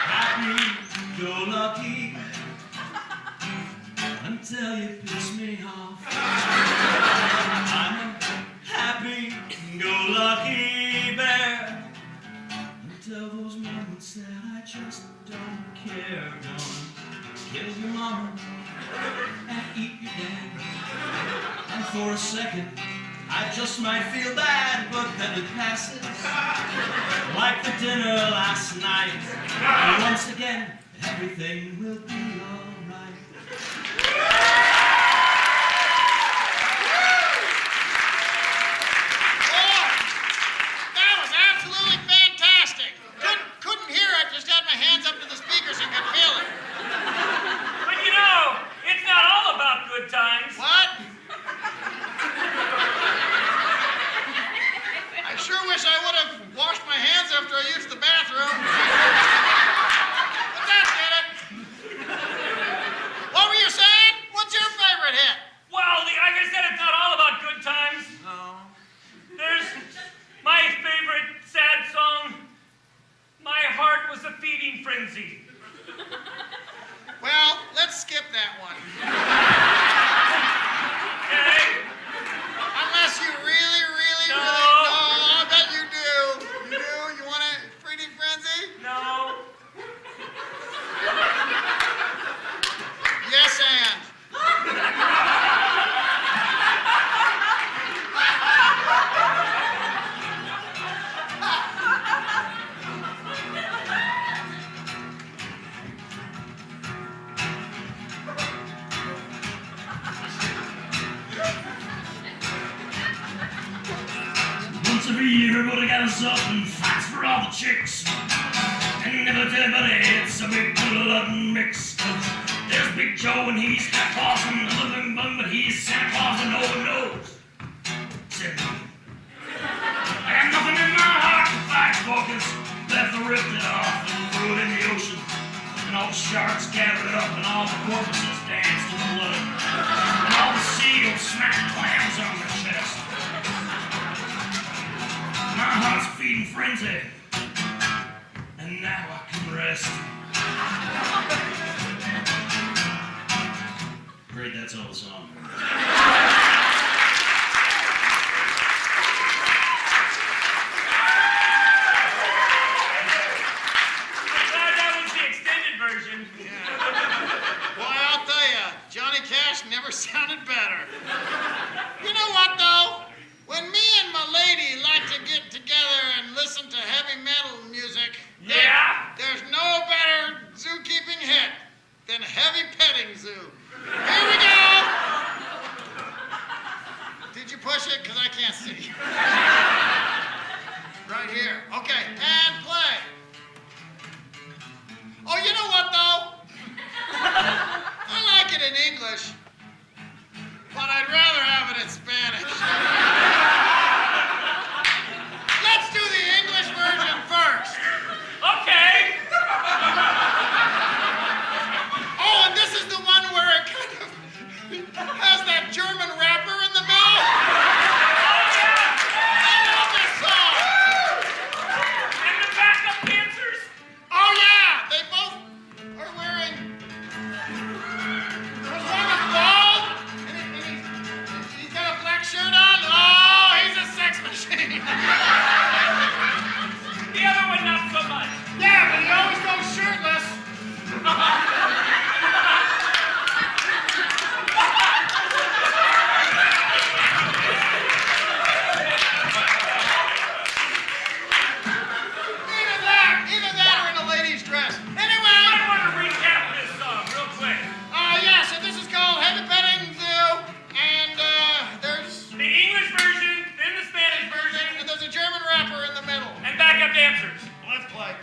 Happy-go-lucky, until you piss me off. I'm a happy-go-lucky bear, until those moments that I just don't care. Don't kill your mama and eat your dad. And for a second, I just might feel bad, but then it passes. Like the dinner last night. And once again, everything will be alright. That was absolutely fantastic. Couldn't hear it, just had my hands up to the speakers and could feel it. But you know, it's not all about good times. What? I sure wish I would have washed my hands after I used the bathroom. But that did it. gathers up and fights for all the chicks. And everybody, it's a big blood mix. There's Big Joe and he's Santa Claus and the living bum, but he's Santa Claus and no one knows. Said me. I got nothing in my heart to fight for, 'cause Beth ripped it off and threw it in the ocean. And all the sharks gathered it up and all the porpoises danced to the blood. And all the seals smacked clams on their chest. My heart's feeding frenzy, and now I can rest. Great, that's all the song. Never sounded better. You know what, though? When me and my lady like to get together and listen to heavy metal music, there's no better zookeeping hit than Heavy Petting Zoo. Here we go. Did you push it? Because I can't see. Right here. Okay, and play. Oh, you know what, though? I like it in English. But I'd rather have it in Spanish. Let's do the English version first. Okay. Oh, and this is the one where it kind of has that German rapper in the middle. I love this song. And the backup dancers? Oh, yeah. They both are wearing... There's one with bald. He's got a black shirt on. Oh, he's a sex machine. The other one, not so much. Yeah, but he always goes shirtless. Either that or in a lady's dress. Anyway. I want to recap this song real quick. Yeah, so this is called Heavy Petting Zoo, and there's... The English version, then the Spanish version, And there's a German rapper in the middle. and backup dancers. Let's play.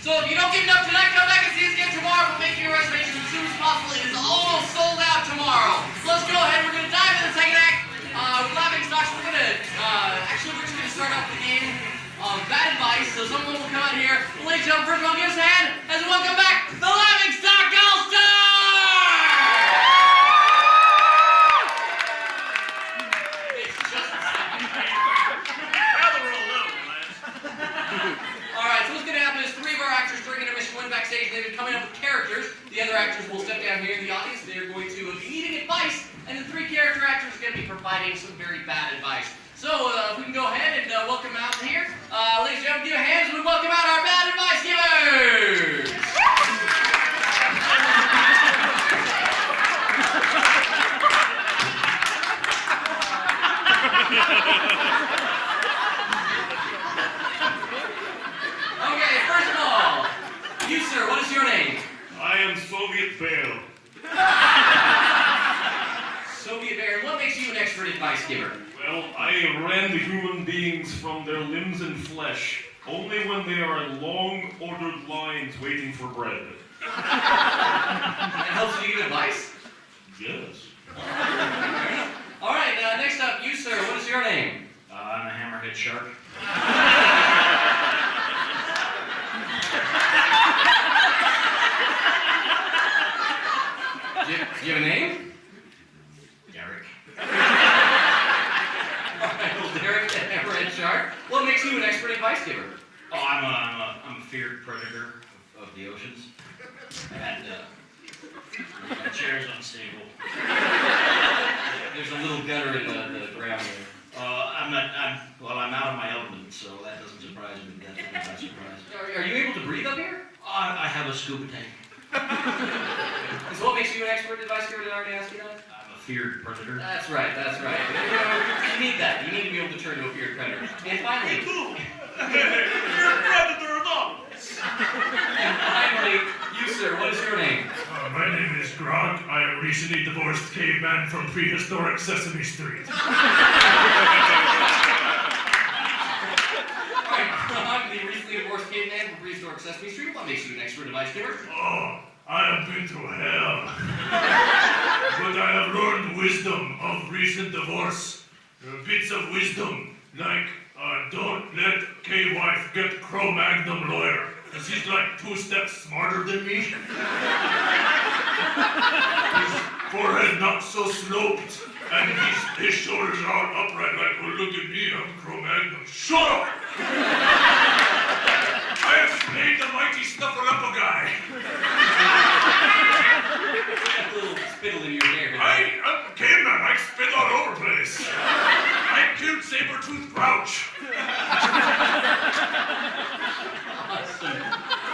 So if you don't get enough tonight, come back and see us again tomorrow. We'll make your reservations as soon as possible. It is almost sold out tomorrow. So let's go ahead. We're going to dive into the second act. With Laughing Stocks, we're just going to start off the game of Bad Advice. So someone will come out here. Ladies and gentlemen, first of all, give us a hand as we welcome back the Laughing Stock All-Stars! Backstage, they've been coming up with characters. The other actors will step down here in the audience. They're going to be needing advice providing some very bad advice. So, if we can go ahead and welcome out here. Ladies and gentlemen, give a hand as we welcome out our bad advice givers! Okay, first of all, you, sir, what is your name? I am Soviet Bear. Soviet Bear, and what makes you an expert advice giver? Well, I rend human beings from their limbs and flesh only when they are in long ordered lines waiting for bread. That helps you give advice? Yes. All right, next up, you, sir, what is your name? I'm a hammerhead shark. Do you have a name? Derek. All right, well, Derek, the hammerhead shark. What makes you an expert advice giver? Oh, I'm a feared predator of the oceans. And my chair's unstable. There's a little gutter in the ground there. I'm out of my element, so that doesn't surprise me. That's not surprised. Are you able to breathe up here? I have a scuba tank. So what makes you an expert advice giver? Did I already ask you that? I'm a feared predator. That's right, that's right. You need that. You need to be able to turn to a feared predator. And finally, You're a predator anonymous. and finally, you, sir, what is your name? My name is Grog. I am recently divorced caveman from prehistoric Sesame Street. All right, I'm the recently divorced caveman from prehistoric Sesame Street. What makes you an expert advice giver? Oh, I have been through hell. But I have learned wisdom of recent divorce. Bits of wisdom, like don't let K-wife get Cro-Magnon lawyer, because he's like 2 steps smarter than me. His forehead not so sloped, and his shoulders are upright like, well, look at me, I'm Cro-Magnon. Shut up! I have played the mighty snuffle-up-a guy. You got a little spittle in your hair. I'm a caveman. I spit all over the place. I killed saber-toothed Grouch. Awesome.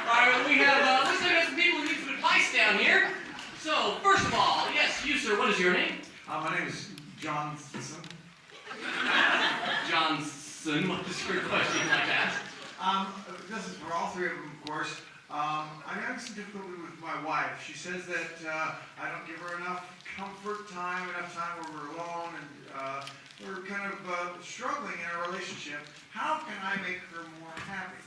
All right, well, we have, looks like we have some people who need some advice down here. So, first of all, yes, you, sir, what is your name? My name is Johnson. Johnson, what is your question you'd like to ask? This is for all 3 of them, of course. I'm having some difficulty with my wife. She says that I don't give her enough comfort time, enough time where we're alone, and we're kind of struggling in our relationship. How can I make her more happy?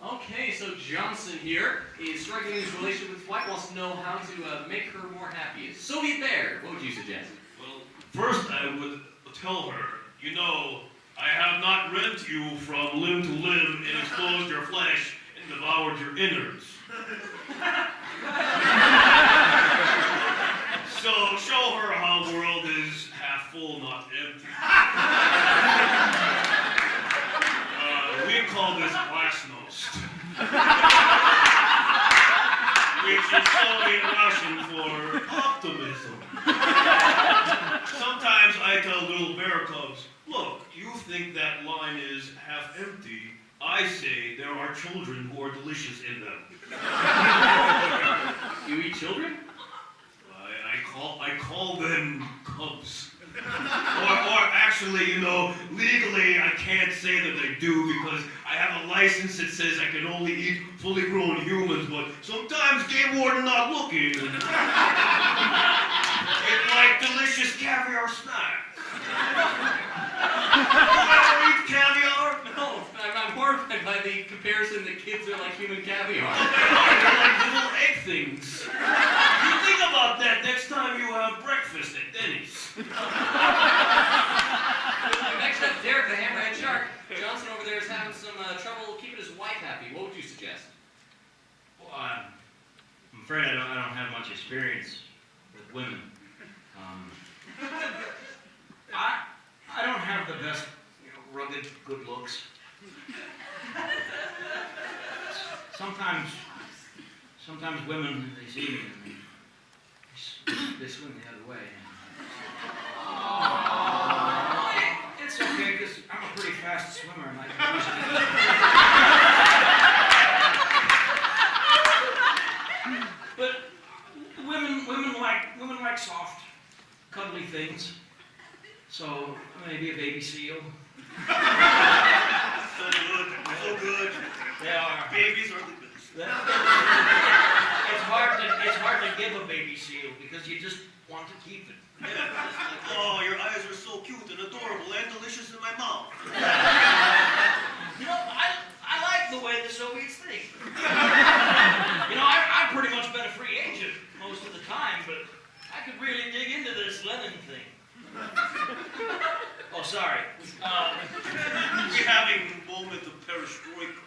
Okay, so Johnson here is struggling in his relationship with his wife, wants to know how to make her more happy. Soviet Bear, what would you suggest? Well, first I would tell her, you know, I have not rent you from limb to limb and exposed your flesh and devoured your innards. So show her how the world is half full, not empty. We call this glasnost, which is Soviet Russian for optimism. Sometimes I tell little bear cubs, look, you think that line is half empty. I say there are children who are delicious in them. You eat children? I call them cubs. Or actually, you know, legally I can't say that they do because I have a license that says I can only eat fully grown humans, but sometimes game warden not looking. It's like delicious caviar snack. You ever eat caviar? No, I'm horrified by the comparison that kids are like human caviar. They're like little egg things. You think about that next time you have breakfast at Denny's. Next up, Derek, the hammerhead shark. Johnson over there is having some trouble keeping his wife happy. What would you suggest? Well, I'm afraid I don't have much experience with women. I don't have the best, rugged good looks. Sometimes women, they see me and they swim the other way. It's okay, because I'm a pretty fast swimmer, and I can use it. But women like soft, cuddly things. So maybe a baby seal. So good, so good. They are. Babies are the best. It's hard to give a baby seal because you just want to keep it. Yeah, oh, your eyes are so cute and adorable and delicious in my mouth. You know, I like the way the Soviets think. You know, I've pretty much been a free agent most of the time, but I could really dig into this Lenin thing. Oh, sorry. We're having a moment of perestroika.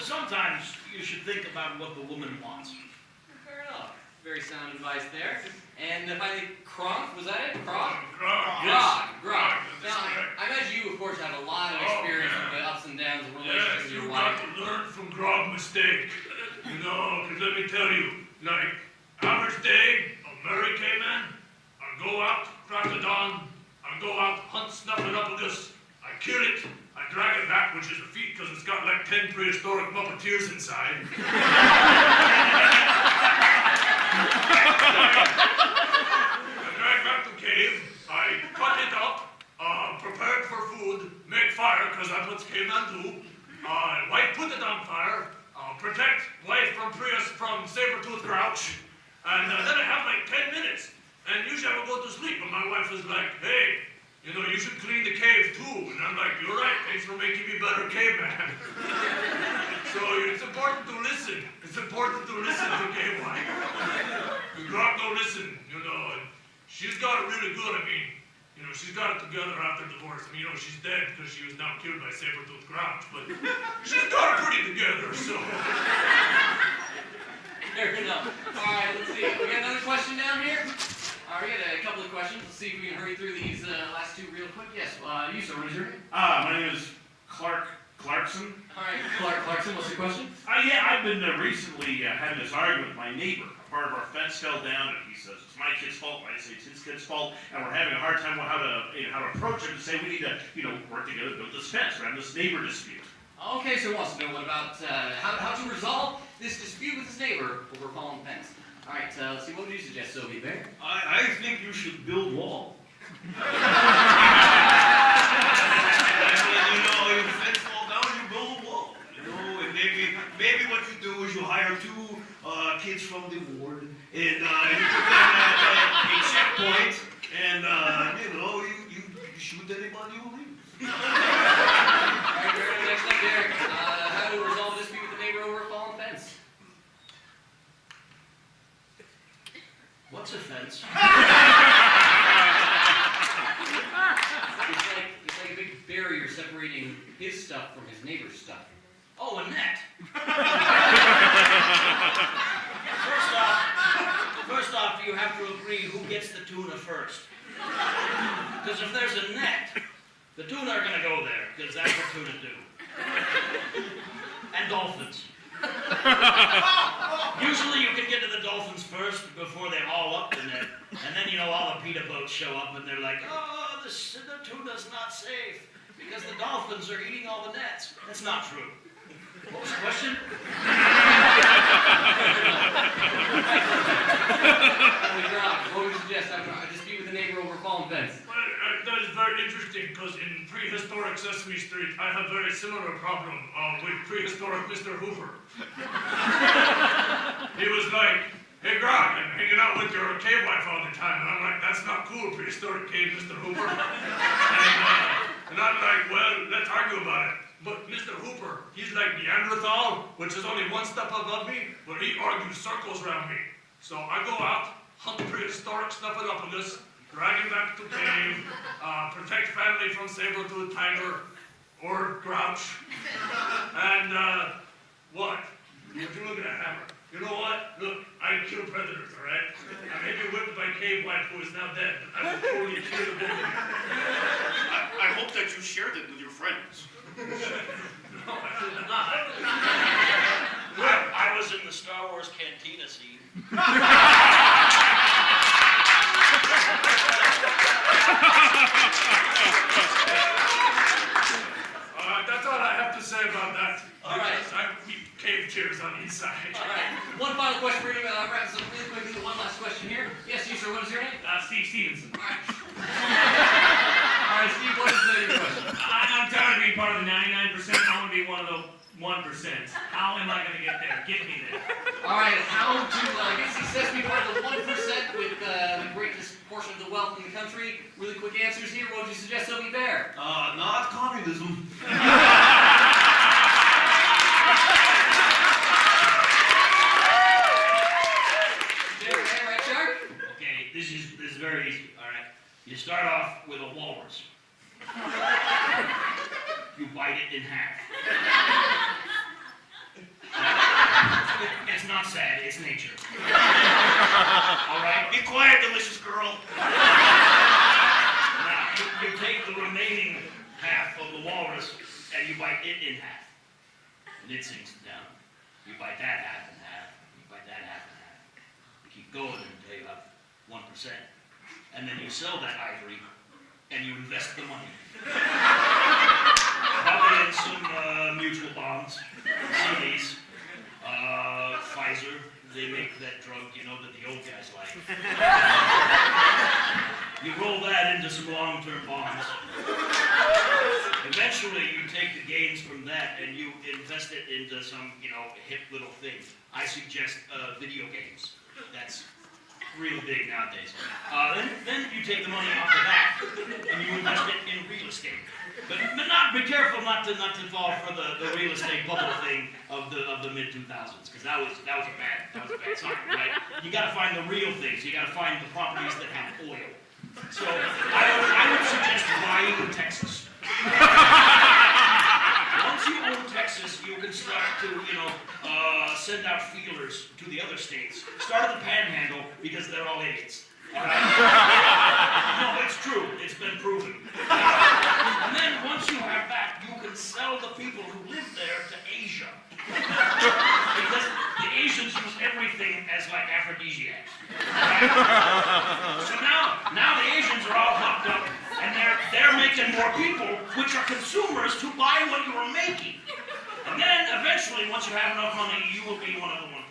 Sometimes you should think about what the woman wants. Fair enough. Very sound advice there. And finally, Kronk, was that it? Kronk? Yes. Kronk. That's Now, correct. I imagine you, of course, have a lot of experience with the ups and downs of relationships Yes, with you your got wife. to learn from Grog's mistake. You know, because let me tell you, like, average day, a married gay man, I go out, crack the dawn, I go out, hunt snuffleupagus, I kill it, I drag it back, which is a feat because it's got like 10 prehistoric Muppeteers inside. I drag back the cave, I cut it up, prepare it for food, make fire, because that's what cavemen do. Wife put it on fire, protect wife from saber-toothed grouch, and then I have like 10 minutes. And usually I will go to sleep, but my wife is like, hey, you know, you should clean the cave too. And I'm like, you're right, thanks for making me better caveman. So it's important to listen. It's important to listen to gay wife. Grog don't listen, you know. And she's got it really good, I mean, you know, she's got it together after divorce. I mean, you know, she's dead because she was now killed by saber-toothed grouch, but she's got it pretty together, so. Fair enough. All right, let's see. We got another question down here? All right, we got a couple of questions. Let's see if we can hurry through these last two real quick. Yes, you, sir, what is your name? My name is Clarkson. All right, Clarkson, what's your question? Yeah, I've been recently having this argument with my neighbor. Part of our fence fell down, and he says it's my kid's fault. I say it's his kid's fault, and we're having a hard time with how to approach him and say we need to, work together to build this fence. We're having this neighbor dispute. Okay, so he wants to know what about how to resolve this dispute with his neighbor over fallen fence. All right, let's see. What would you suggest, Soviet Bear? I think you should build wall. And when your fence fall down, you build a wall. And maybe what you do is you hire two kids from the ward, and you put them at a checkpoint, and you shoot anybody you leave. All right, next up, Derek. How to resolve a dispute with the neighbor over a fallen fence? What's a fence? It's like a big barrier separating his stuff from his neighbor's stuff. Oh, a net. First off, you have to agree who gets the tuna first. Because if there's a net, the tuna are going to go there, because that's what tuna do. And dolphins. Usually you can get to the dolphins first before they haul up the net. And then, all the PETA boats show up and they're like, oh, the tuna's not safe because the dolphins are eating all the nets. That's not true. What was the question? What would you suggest? A dispute with a neighbor over a fallen fence. Well, that is very interesting because in prehistoric Sesame Street, I have a very similar problem with prehistoric Mr. Hoover. He was like, hey, Grog, I'm hanging out with your cave wife all the time. And I'm like, that's not cool, prehistoric cave Mr. Hoover. And I'm like, well, let's argue about it. But Mr. Hooper, he's like Neanderthal, which is only one step above me, but he argues circles around me. So I go out, hunt prehistoric snuffleupagus, drag him back to cave, protect family from saber-toothed tiger or grouch. And what? Would you look at a hammer? You know what? Look, I kill predators, all right? I may be whipped by cave wife who is now dead, but I will totally kill the both of you. I hope that you shared it with your friends. No, I did not. I was in the Star Wars cantina scene. that. All right. We cave chairs on the inside. All right. One final question for you. Wrap this up really quickly. One last question here. Yes, you, sir. What is your name? Steve Stevenson. All right. All right, Steve, what is your question? I'm tired of being part of the 99%. I want to be one of the 1%. How am I going to get there? Get me there. All right, how to get success be part of the 1% with the greatest portion of the wealth in the country? Really quick answers here. What would you suggest, Toby Bear? Not communism. Right, Shark? Okay, this is very easy, all right? You start off with a walrus. You bite it in half. It's not sad, it's nature. All right? Be quiet, delicious girl. Now, you take the remaining half of the walrus and you bite it in half. And it sinks down. You bite that half in half. You bite that half in half. You keep going until you have 1%. And then you sell that ivory and you invest the money. Probably in some mutual bonds, CDs, Pfizer. They make that drug, you know, that the old guys like. You roll that into some long-term bonds. Eventually, you take the gains from that and you invest it into some, you know, hip little thing. I suggest video games. That's real big nowadays. Then you take the money off of that and you invest it in real estate. But be careful not to fall for the real estate bubble thing of the mid 2000s, because that was a bad sign, right? You got to find the real things. You got to find the properties that have oil. So I would suggest buying Texas. Once you own Texas, you can start to send out feelers to the other states. Start at the Panhandle because they're all idiots. No, it's true. It's been proven. And then once you have that, you can sell the people who live there to Asia. Because the Asians use everything as like aphrodisiacs. Right? So now the Asians are all hooked up, and they're making more people, which are consumers, to buy what you are making. And then eventually, once you have enough money, you will be one of the 1%.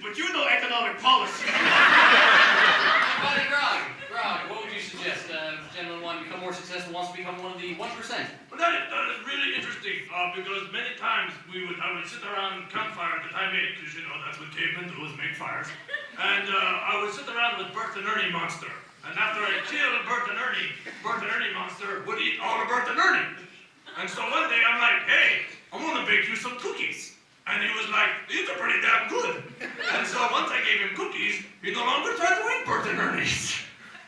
But you know economic policy. Buddy Grog, what would you suggest? Gentleman wants to become more successful, wants to become one of the 1%. Well, that is really interesting, because many times I would sit around campfire at the time 8, because that's what cavemen do, is make fires. And I would sit around with Bert and Ernie Monster. And after I killed Bert and Ernie Monster would eat all of Bert and Ernie. And so one day I'm like, hey, I'm gonna bake you some cookies. And he was like, these are pretty damn good. And so once I gave him cookies, he no longer tried to eat Bert and Ernie's.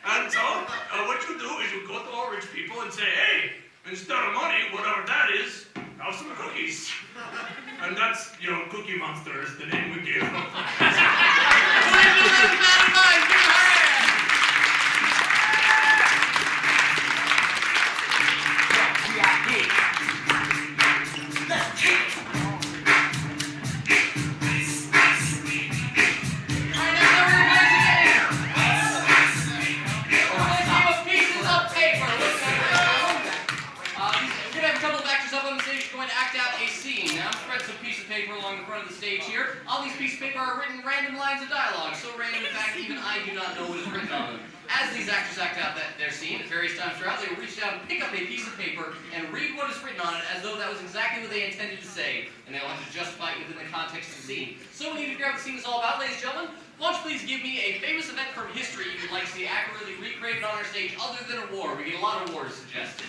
And so what you do is you go to all rich people and say, hey, instead of money, whatever that is, have some cookies. And that's, Cookie Monster is the name we gave him. Along the front of the stage here. All these pieces of paper are written random lines of dialogue, so random in fact even I do not know what is written on them. As these actors act out their scene at various times throughout, they will reach down and pick up a piece of paper and read what is written on it as though that was exactly what they intended to say, and they will have to justify it within the context of the scene. So we need to figure out what the scene is all about, ladies and gentlemen. Why don't you please give me a famous event from history you would like to see accurately recreated on our stage other than a war? We get a lot of wars suggested.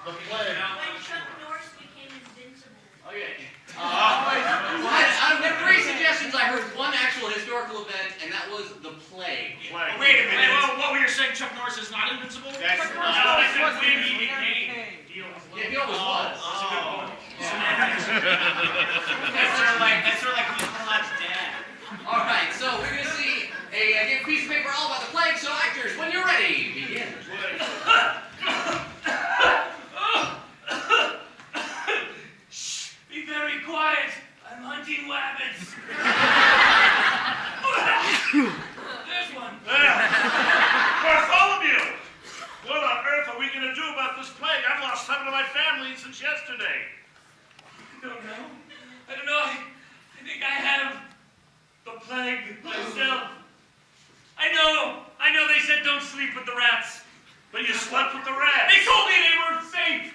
The play. When Chuck Norris became invincible. Okay. Out of the 3 suggestions, I heard one actual historical event, and that was the plague. Wait a minute. What were you saying? Chuck Norris is not invincible? That's when he became. Yeah, he always was. That's a good point. That's sort of like Nicolas' dad. All right, so we're going to see a piece of paper all about the plague. So actors, when you're ready, begin. Be very quiet. I'm hunting rabbits. There's one. sleep with the rats. But you slept with the rats. They told me they were safe.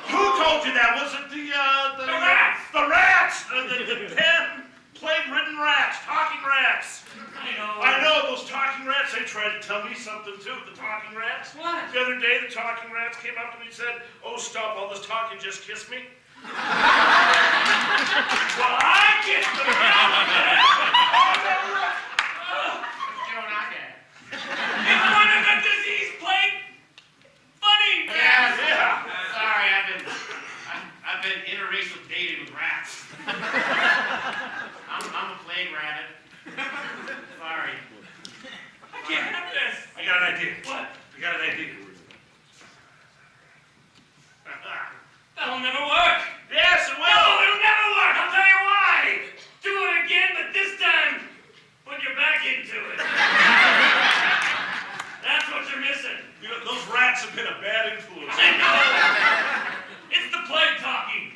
Who told you that? Was it the rats? The rats! The 10 plague-ridden rats, talking rats. I know those talking rats. They tried to tell me something too. The talking rats. What? The other day, the talking rats came up to me and said, "Oh, stop all this talking. Just kiss me." Well, I get the What's going on there? It's one of the disease plague. Funny. Yes. Yeah. Sorry, I've been interracial dating with rats. I'm a plague rabbit. Sorry. I can't have this. I got an idea. What? I got an idea. That'll never work. Yes, it will. No, it'll never work. I'll tell you why. Do it again, but this time, put your back into it. That's what you're missing. You know, those rats have been a bad influence. I know. It's the plague talking.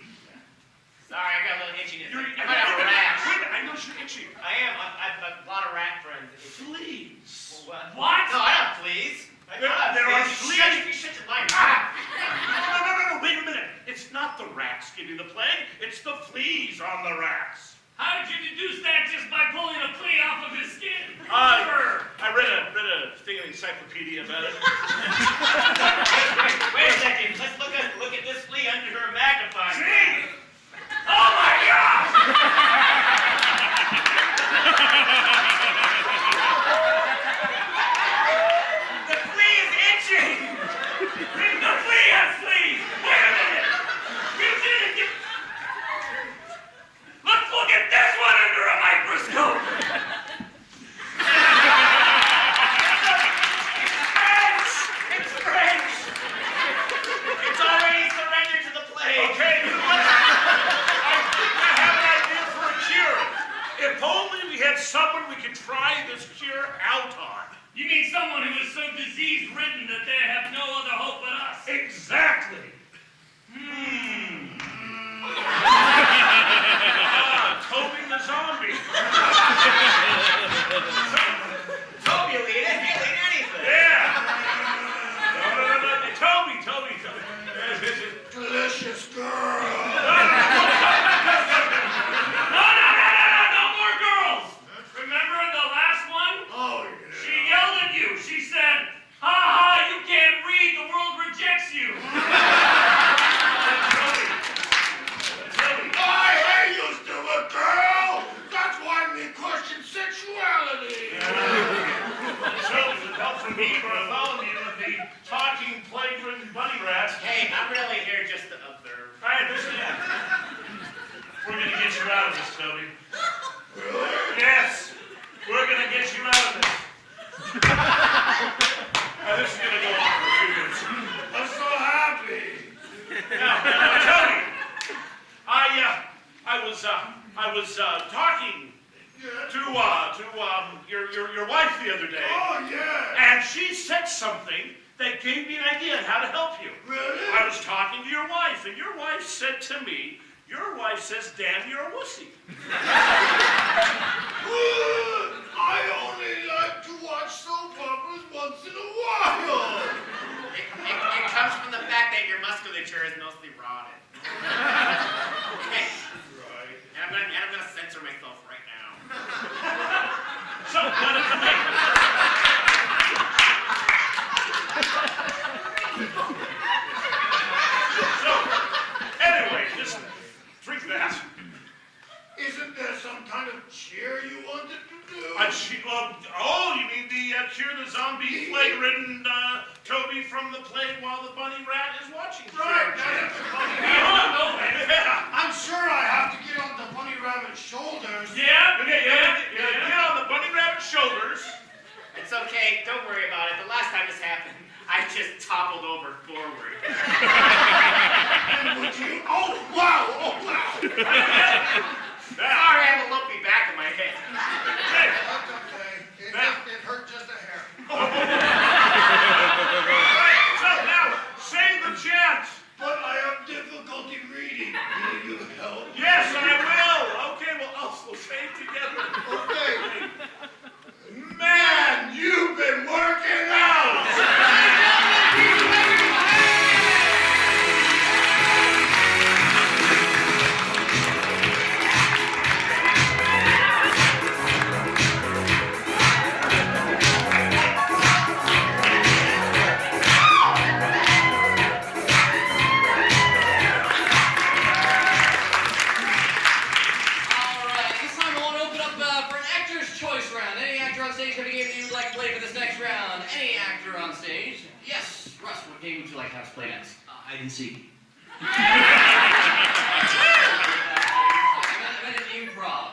Sorry, I got a little itchiness. You're- I might have a rash. Wait a minute, I know you're itchy. I am. I've a lot of rat friends. Fleas. What? No, I have fleas. There are fleas. You shut your mic. No, wait a minute. It's not the rats giving the plague. It's the fleas on the rats. How did you deduce that just by pulling a flea off of his skin? I read a thing in the encyclopedia about it. Wait a second. Let's look at this flea under her magnifying glass. Oh my God! The flea is itching. The flea has fleas! Wait a minute! Let's look at this one under a microscope! It's French. It's already surrendered to the plague. Okay, you know what? I think I have an idea for a cure. If only we had someone we could try this cure out on. You mean someone who is so disease-ridden that they have no other hope but us? Exactly. Toby the zombie. Toby will eat it. He'll eat anything. Yeah. No. Toby. Delicious girl. No more girls! Remember the last one? Oh, yeah. She yelled at you. She said, "Ha ha, you can't read. The world rejects you." I used to a girl. That's why we question sexuality. Toby, with help from me, Bartholomew, and the talking plague-ridden bunny rats. Hey, I'm really here just to observe. I understand. We're gonna get you out of this, Toby. Yes, we're gonna get you out of this. Now, this is gonna go on for a few minutes. I'm so happy. Now, Toby, I was talking to your wife the other day. Oh, yeah. And she said something that gave me an idea on how to help you. Really? I was talking to your wife, and your wife said to me, your wife says, "Damn, you're a wussy." I only like to watch soap operas once in a while. It comes from the fact that your musculature is mostly rotted. Okay. Right. And I'm gonna censor myself right now. So, what is the name? So, anyway, just drink that. Isn't there some kind of cheer you wanted to do? You mean the cure the zombie plague-ridden Toby from the plague while the bunny rat is watching? Right. Yeah. I'm sure I have to get on the bunny rabbit's shoulders. Yeah? Get on the bunny rabbit's shoulders. It's okay. Don't worry about it. The last time this happened, I just toppled over forward. And would you? Oh, wow. Sorry, I have a lumpy back of my head. That's okay. It hurt just a hair. So now, say the chant. But I have difficulty reading. Will you help? Yes, I will. Okay, well, we'll say it together. Okay. Man, you've been working on stage. Yes, Russ, what game would you like to have us play next? Hide and seek. I meant an improv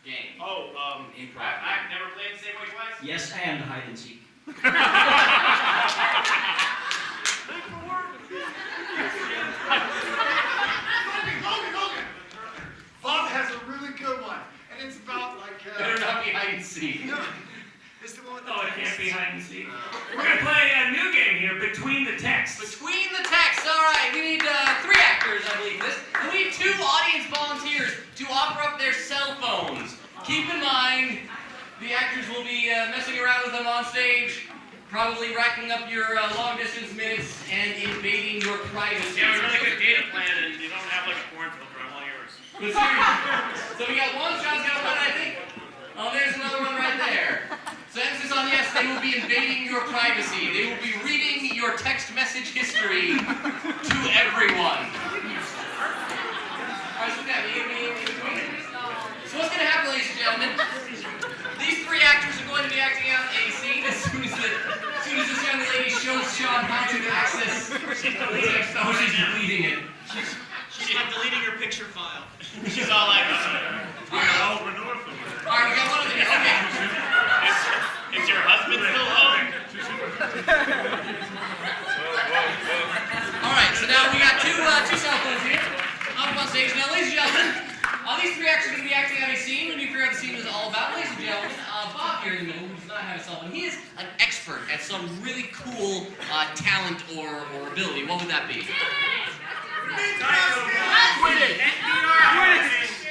game. Oh, Improv. I've never played the same way twice. Yes, and hide and seek. Logan! Bob has a really good one, and it's about like. Better not be hide and seek. No, it's the one with the Oh, it can't text. be hide and seek. We're gonna play a new game here, Between the Texts. Between the texts. All right, we need 3 actors, I believe, for this. And we need 2 audience volunteers to offer up their cell phones. Keep in mind, the actors will be messing around with them on stage, probably racking up your long-distance minutes and invading your privacy. You have a really good data plan, and you don't have like a porn filter. I'm all yours. But seriously, so we got one, Sean's got one, I think. Oh, there's another one right there. So emphasis on yes, they will be invading your privacy. They will be reading your text message history to everyone. All right, so we got me in between. So what's going to happen, ladies and gentlemen? These 3 actors are going to be acting out a scene as soon as this young lady shows Sean how to access the text. Oh, she's deleting it. She's not deleting her picture file. She's all like, All right, we got one of these. Okay. is your husband still home? All right, so now we got 2 cell phones here up on stage. Now, ladies and gentlemen, these 3 actors are going to be acting out a scene. When you figure out the scene is all about, ladies and gentlemen, Bob here in the middle, who does not have a cell phone, he is an expert at some really cool talent or ability. What would that be?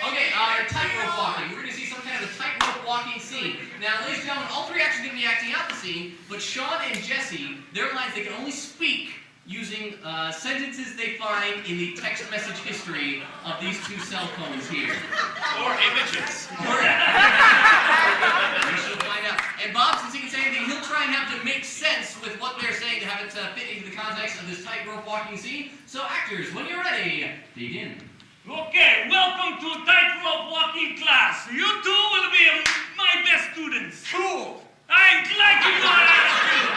Okay, tightrope walking. We're going to see some kind of a tightrope walking scene. Now, ladies and gentlemen, all 3 actors are going to be acting out the scene, but Sean and Jesse, their lines, they can only speak using sentences they find in the text message history of these 2 cell phones here. Or images. We should find out. And Bob, since he can say anything, he'll try and have to make sense with what they're saying to have it fit into the context of this tightrope walking scene. So, actors, when you're ready, begin. Okay, welcome to tightrope walking class. You 2 will be my best students. Cool. I'm glad you got attitude.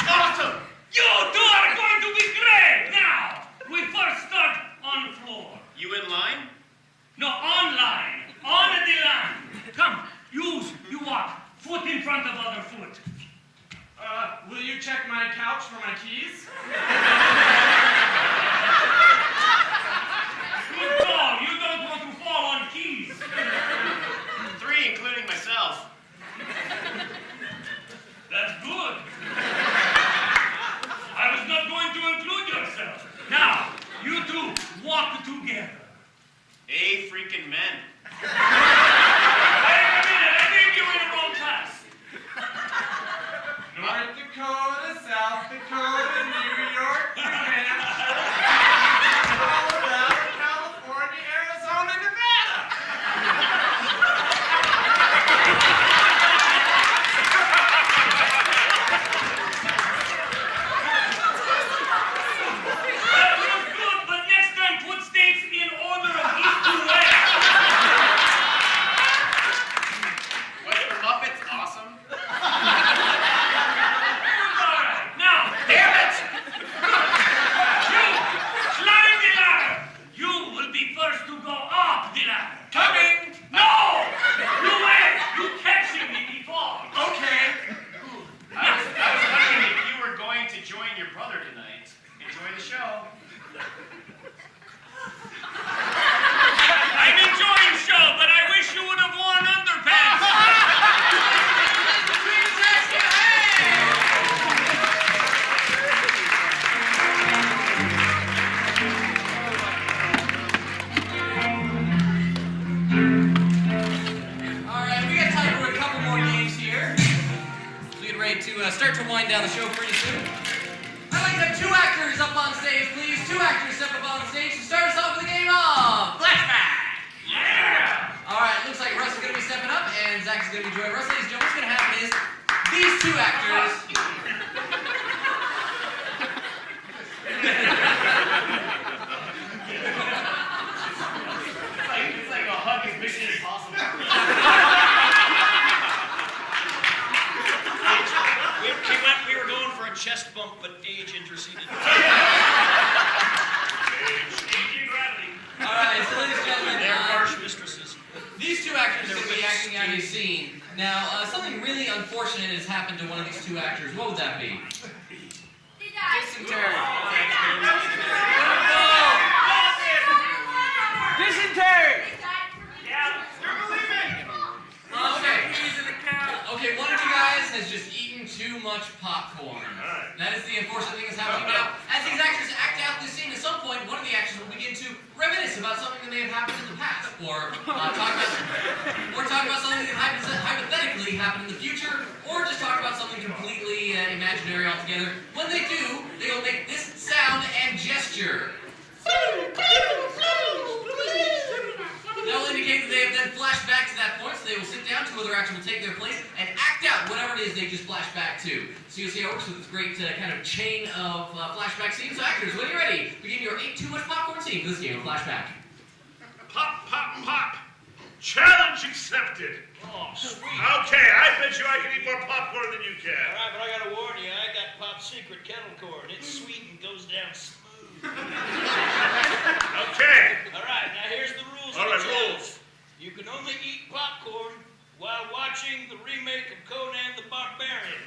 Awesome. You 2 are going to be great. Now, we first start on the floor. You in line? No, online. On the line. Come, you walk. Foot in front of other foot. Will you check my couch for my keys? Good call. You don't want to fall on keys. 3, including myself. That's good. I was not going to include yourself. Now, you 2 walk together. A freaking men. Wait a minute, I think you're in the wrong class. North Dakota, South Dakota, New York, New Hampshire, Colorado, California, Arizona, Nevada. That was good, but next time put states in order of east to west. What's for Muppets? Awesome. All right, now, damn it! You, climb the ladder. You will be first to go up the ladder. Coming. No! You wait! You catching me before. Okay. I was wondering if you were going to join your brother tonight. Enjoy the show. I'm enjoying show, but I wish you would have worn underpants. All right, we got time for a couple more games here. So we get ready to start to wind down the show pretty soon. I'd like to have 2 actors up on stage, please. 2 actors step up on stage to start us off with the game of Flashback. Yeah! All right, looks like Russ is going to be stepping up, and Zach is going to be joining Russ. Ladies and gentlemen, what's going to happen is these 2 actors. It's like a hug is Mission Impossible. We were going for a chest bump, but age interceded. Gravity. All right, so ladies and gentlemen, They're harsh mistresses. these two actors are going to be acting out a scene. Now, something really unfortunate has happened to one of these two actors. What would that be? They died. Dysentery. Dysentery! They died from Okay, one of you guys has just eaten too much popcorn. That is the unfortunate thing that's happening now. As these actors act out this scene, at some point, one of the actors will begin to reminisce about something that may have happened in the past, or talk about something that hypothetically happened in the future, or just talk about something completely imaginary altogether. When they do, they will make this sound and gesture. That will indicate that they have then flashed back to that point, so they will sit down, two other actors will take their place, and act out whatever it is they just flashed back to. So you'll see how it works with this great kind of chain of flashback scenes. So actors, when you're ready, begin your ate too much popcorn scene for this game of flashback. Pop, pop, pop. Challenge accepted. Oh, sweet. Okay, I bet you I can eat more popcorn than you All can. right, but I gotta warn you, I got Pop Secret kettle corn. It's sweet and goes down smooth. Okay. All right, now here's the rules. All of right, the challenge. rules. You can only eat popcorn while watching the remake of Conan the Barbarian.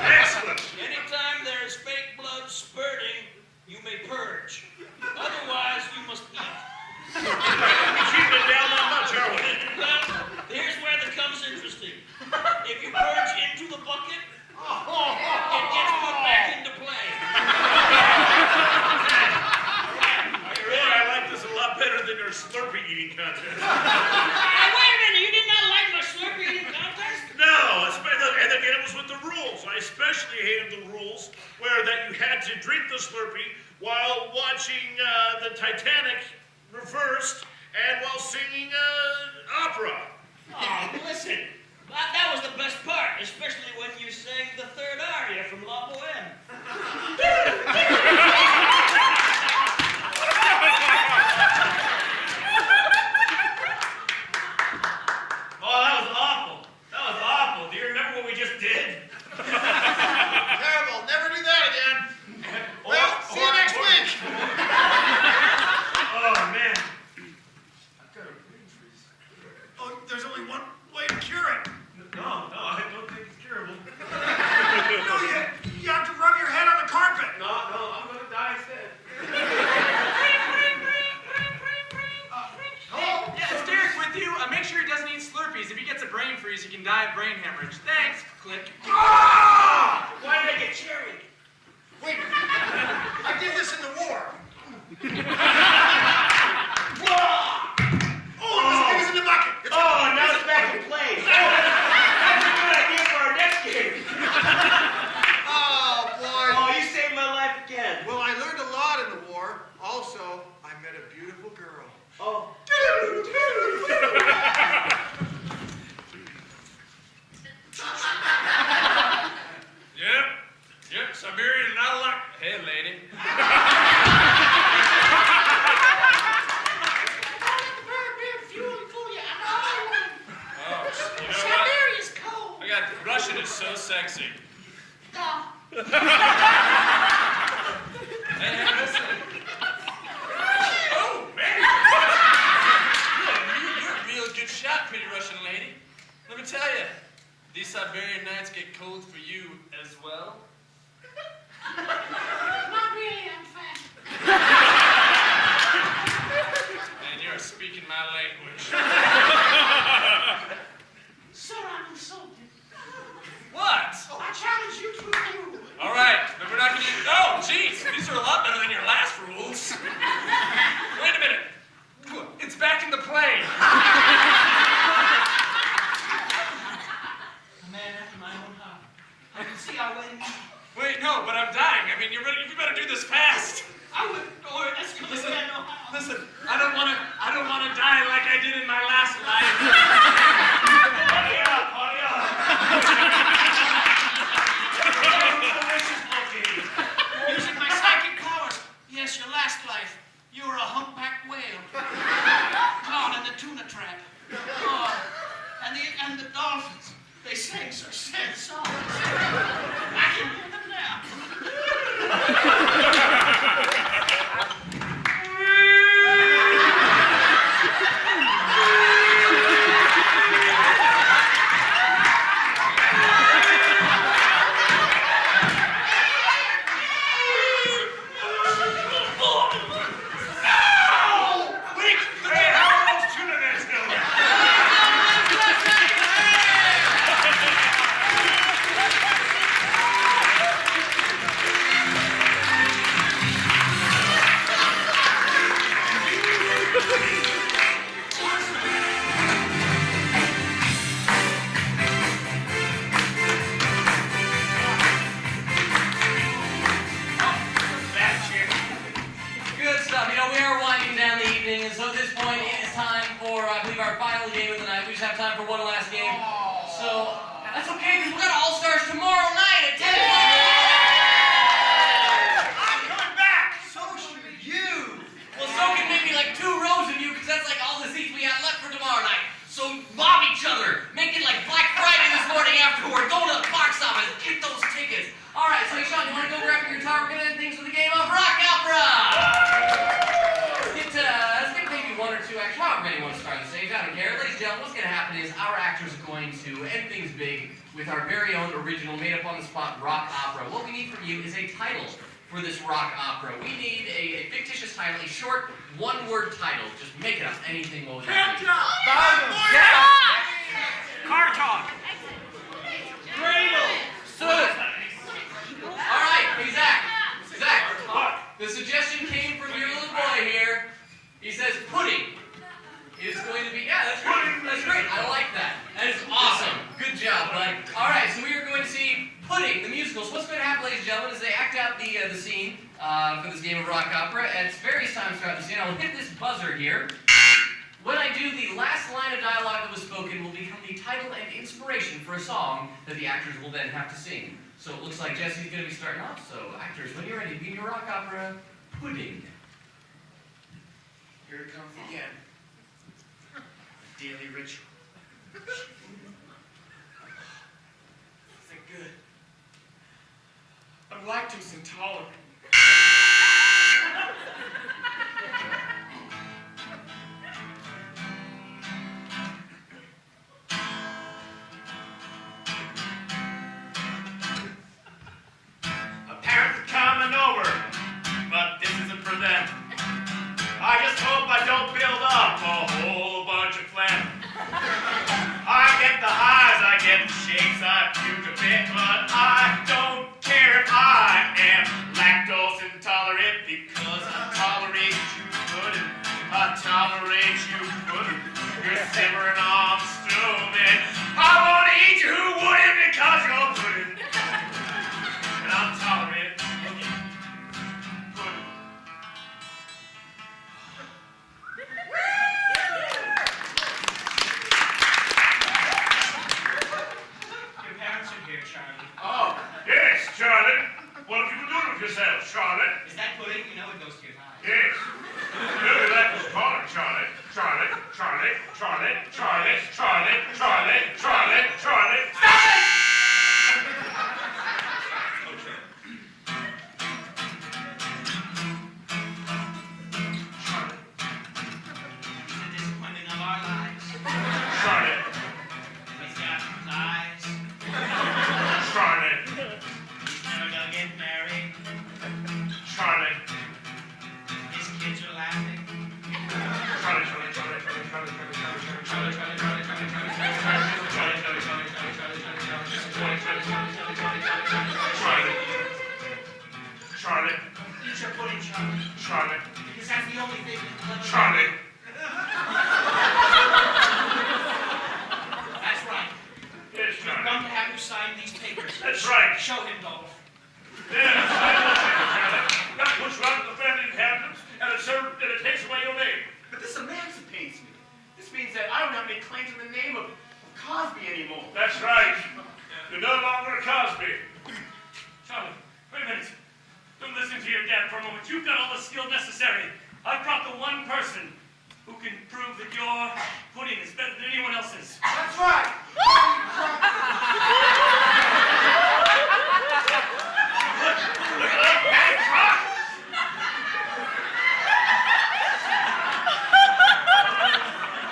Excellent. Anytime there is fake blood spurting, you may purge. Otherwise, you must eat. Keeping it down that much, are we? Well, here's where it becomes interesting. If you purge into the bucket, it gets put back into play. Are you ready? I like this a lot better than your Slurpee eating contest. Now, wait a minute, you did not like my Slurpee eating contest? No, and again, it was with the rules. I especially hated the rules where that you had to drink the Slurpee while watching the Titanic reversed and while singing opera. Oh, listen, that was the best part, especially when you sang the third aria from La Boheme. Oh, that was awful. That was awful. Do you remember what we just did? Terrible. Never do that again. Well, see you next week. Oh, man. I've got a brain freeze. Oh, there's only one way to cure it. No, I don't think it's curable. No, you have to rub your head on the carpet. No, I'm gonna die instead. Hello? Yeah, it's Derek with you. Make sure he doesn't eat Slurpees. If he gets a brain freeze, he can die of brain hemorrhage. Thanks. Click. Why did I get cherry? Wait, I did this in the war. It was in the bucket. Oh, now it's back in place. That's a good idea for our next game. Oh, boy. Oh, you saved my life again. Well, I learned a lot in the war. Also, I met a beautiful girl. Oh. Yep, Siberian is not like... Hey, lady. Siberia's cold. I got Russian is so sexy. Hey, listen. Oh, man. You're a real good shot, pretty Russian lady. Let me tell you, these Siberian nights get cold for you as well. Not really, I'm fat. And you're speaking my language. Sir, I'm insulted. What? I challenge you to a duel. All right, but we're not going to... Oh, jeez, these are a lot better than your last rules. Wait a minute. It's back in the plane. A man after my own heart. I can see our wedding. Wait, no, but I'm dying. I mean, you better do this fast. I would. Oh, that's because I know how. Listen, I don't want to die like I did in my last life. Hurry up, hurry up. Using my psychic powers. Yes, your last life. You were a humpback whale. Caught in the tuna trap. Oh, and the dolphins. They sang so sad songs. I can hear them now. our final game of the night. We just have time for one last game. So, that's okay, because we've got All-Stars tomorrow night at 10 o'clock. I'm coming back! So should you! Well, so can maybe like 2 rows of you, because that's like all the seats we have left for tomorrow night. So mob each other. Make it like Black Friday this morning afterward. Go to the box office. Get those tickets. All right, so Shawn, you want to go grab your guitar? We're going to end things with a game of rock opera. Let's get maybe 1 or 2 actors. However many want to start on the stage. I don't care. Ladies and gentlemen, what's going to happen is our actors are going to end things big with our very own original, made-up-on-the-spot rock opera. What we need from you is a title for this rock opera. We need a fictitious title, a short, 1-word title. Just make it up. Anything will do. Car talk. Cradle. All right, hey, Zach. The suggestion came from your little boy here. He says pudding is going to be, yeah, that's great. That's great. I like that. That is awesome. Good job, bud. All right, so we are going to see Pudding, the musical. So what's going to happen, ladies and gentlemen, is they act out the scene for this game of rock opera at various times throughout the scene. I'll hit this buzzer here. When I do, the last line of dialogue that was spoken will become the title and inspiration for a song that the actors will then have to sing. So it looks like Jesse's going to be starting off. So actors, when you're ready, begin your rock opera, Pudding. Here it comes again. Daily ritual. Is it good? I'm lactose intolerant. Parents are coming over, but this isn't for them. I just hope I don't build up a whole bunch of phlegm. I get the highs, I get the shakes, I puke a bit, but I don't care if I am lactose intolerant because I tolerate you pudding. I tolerate you pudding. You're simmering on the stove, and I want to eat you. Who wouldn't? Because you're pudding. And I'm tolerant. Pudding. Your parents are here, Charlie. Oh, yes, Charlie. What have you been doing with yourself, Charlie? Is that pudding? You know it goes to your eyes. Yes. Really like this caller, Charlie. Charlie, Charlie, Charlie, Charlie, Charlie, Charlie, Charlie, Charlie. Stop it! Charlie. He's the disappointment of our lives. Charlie. He's got eyes. Charlie. He's never gonna get married. Charlie. His kids are laughing. Charlie, Charlie, Charlie, Charlie, Charlie, Charlie, Charlie, Charlie, Charlie, Charlie, Charlie, Charlie. Eat your pudding, Charlie. Charlie. Because that's the only thing that will ever... Charlie. That's right. Yes, I'm going Charlie. to have you sign these papers. That's right. Show him those. Yes, I will take it, Charlie. That puts you out of the family inheritance, and it takes away your name. But this emancipates me. This means that I don't have any claim to the name of Cosby anymore. That's right. You're no longer a Cosby. Charlie, wait a minute. Don't listen to your dad for a moment. You've got all the skill necessary. I've brought the one person who can prove that your pudding is better than anyone else's. That's right.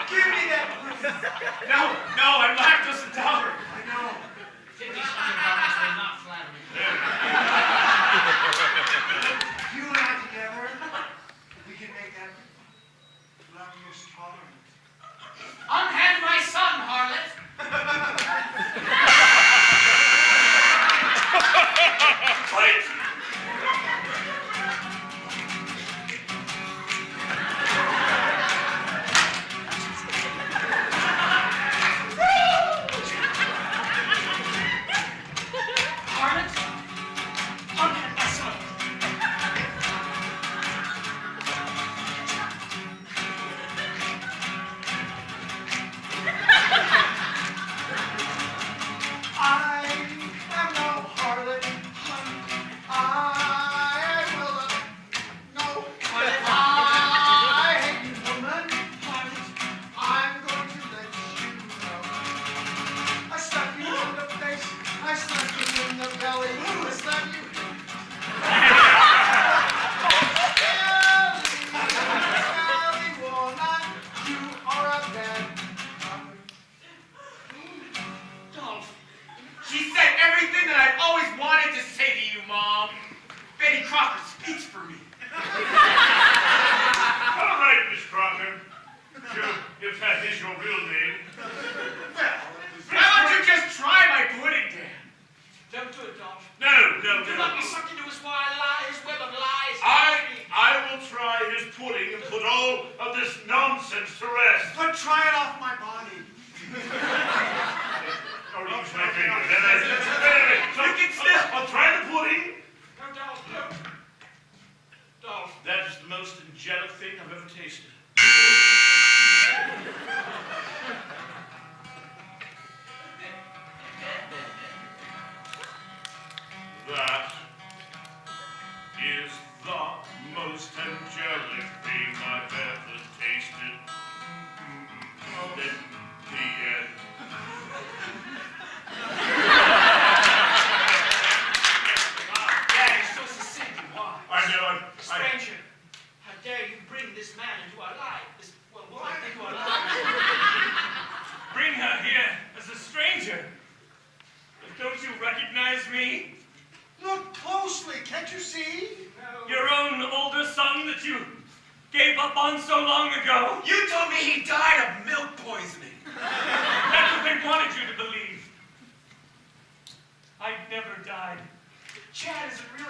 Give me that. No, I'm lactose intolerant. I know. 50 something dollars will not flatter me. You and I together, we can make that lactose tolerant. Unhand my son, harlot! Daddy Crocker speaks for me. All right, Miss Crocker. Sure, if that is your real name. Why don't you just try my pudding, Dad? Don't do it, Dolph. No. Do not be sucked into his web of lies. I will try his pudding and put all of this nonsense to rest. But try it off my body. Or use my finger. Anyway, so I'll try the pudding. No, Dolph, no. Dolph. That is the most angelic thing I've ever tasted. That is the most angelic thing I've ever tasted. Then the end. Dad, you're so succinct and wise. I know. Stranger, how dare you bring this man into our life? This woman into our life? Bring her here as a stranger. Don't you recognize me? Look closely, can't you see? Your own older son that you gave up on so long ago? You told me he died of milk poisoning. That's what they wanted you to believe. I never died. Chad, is it really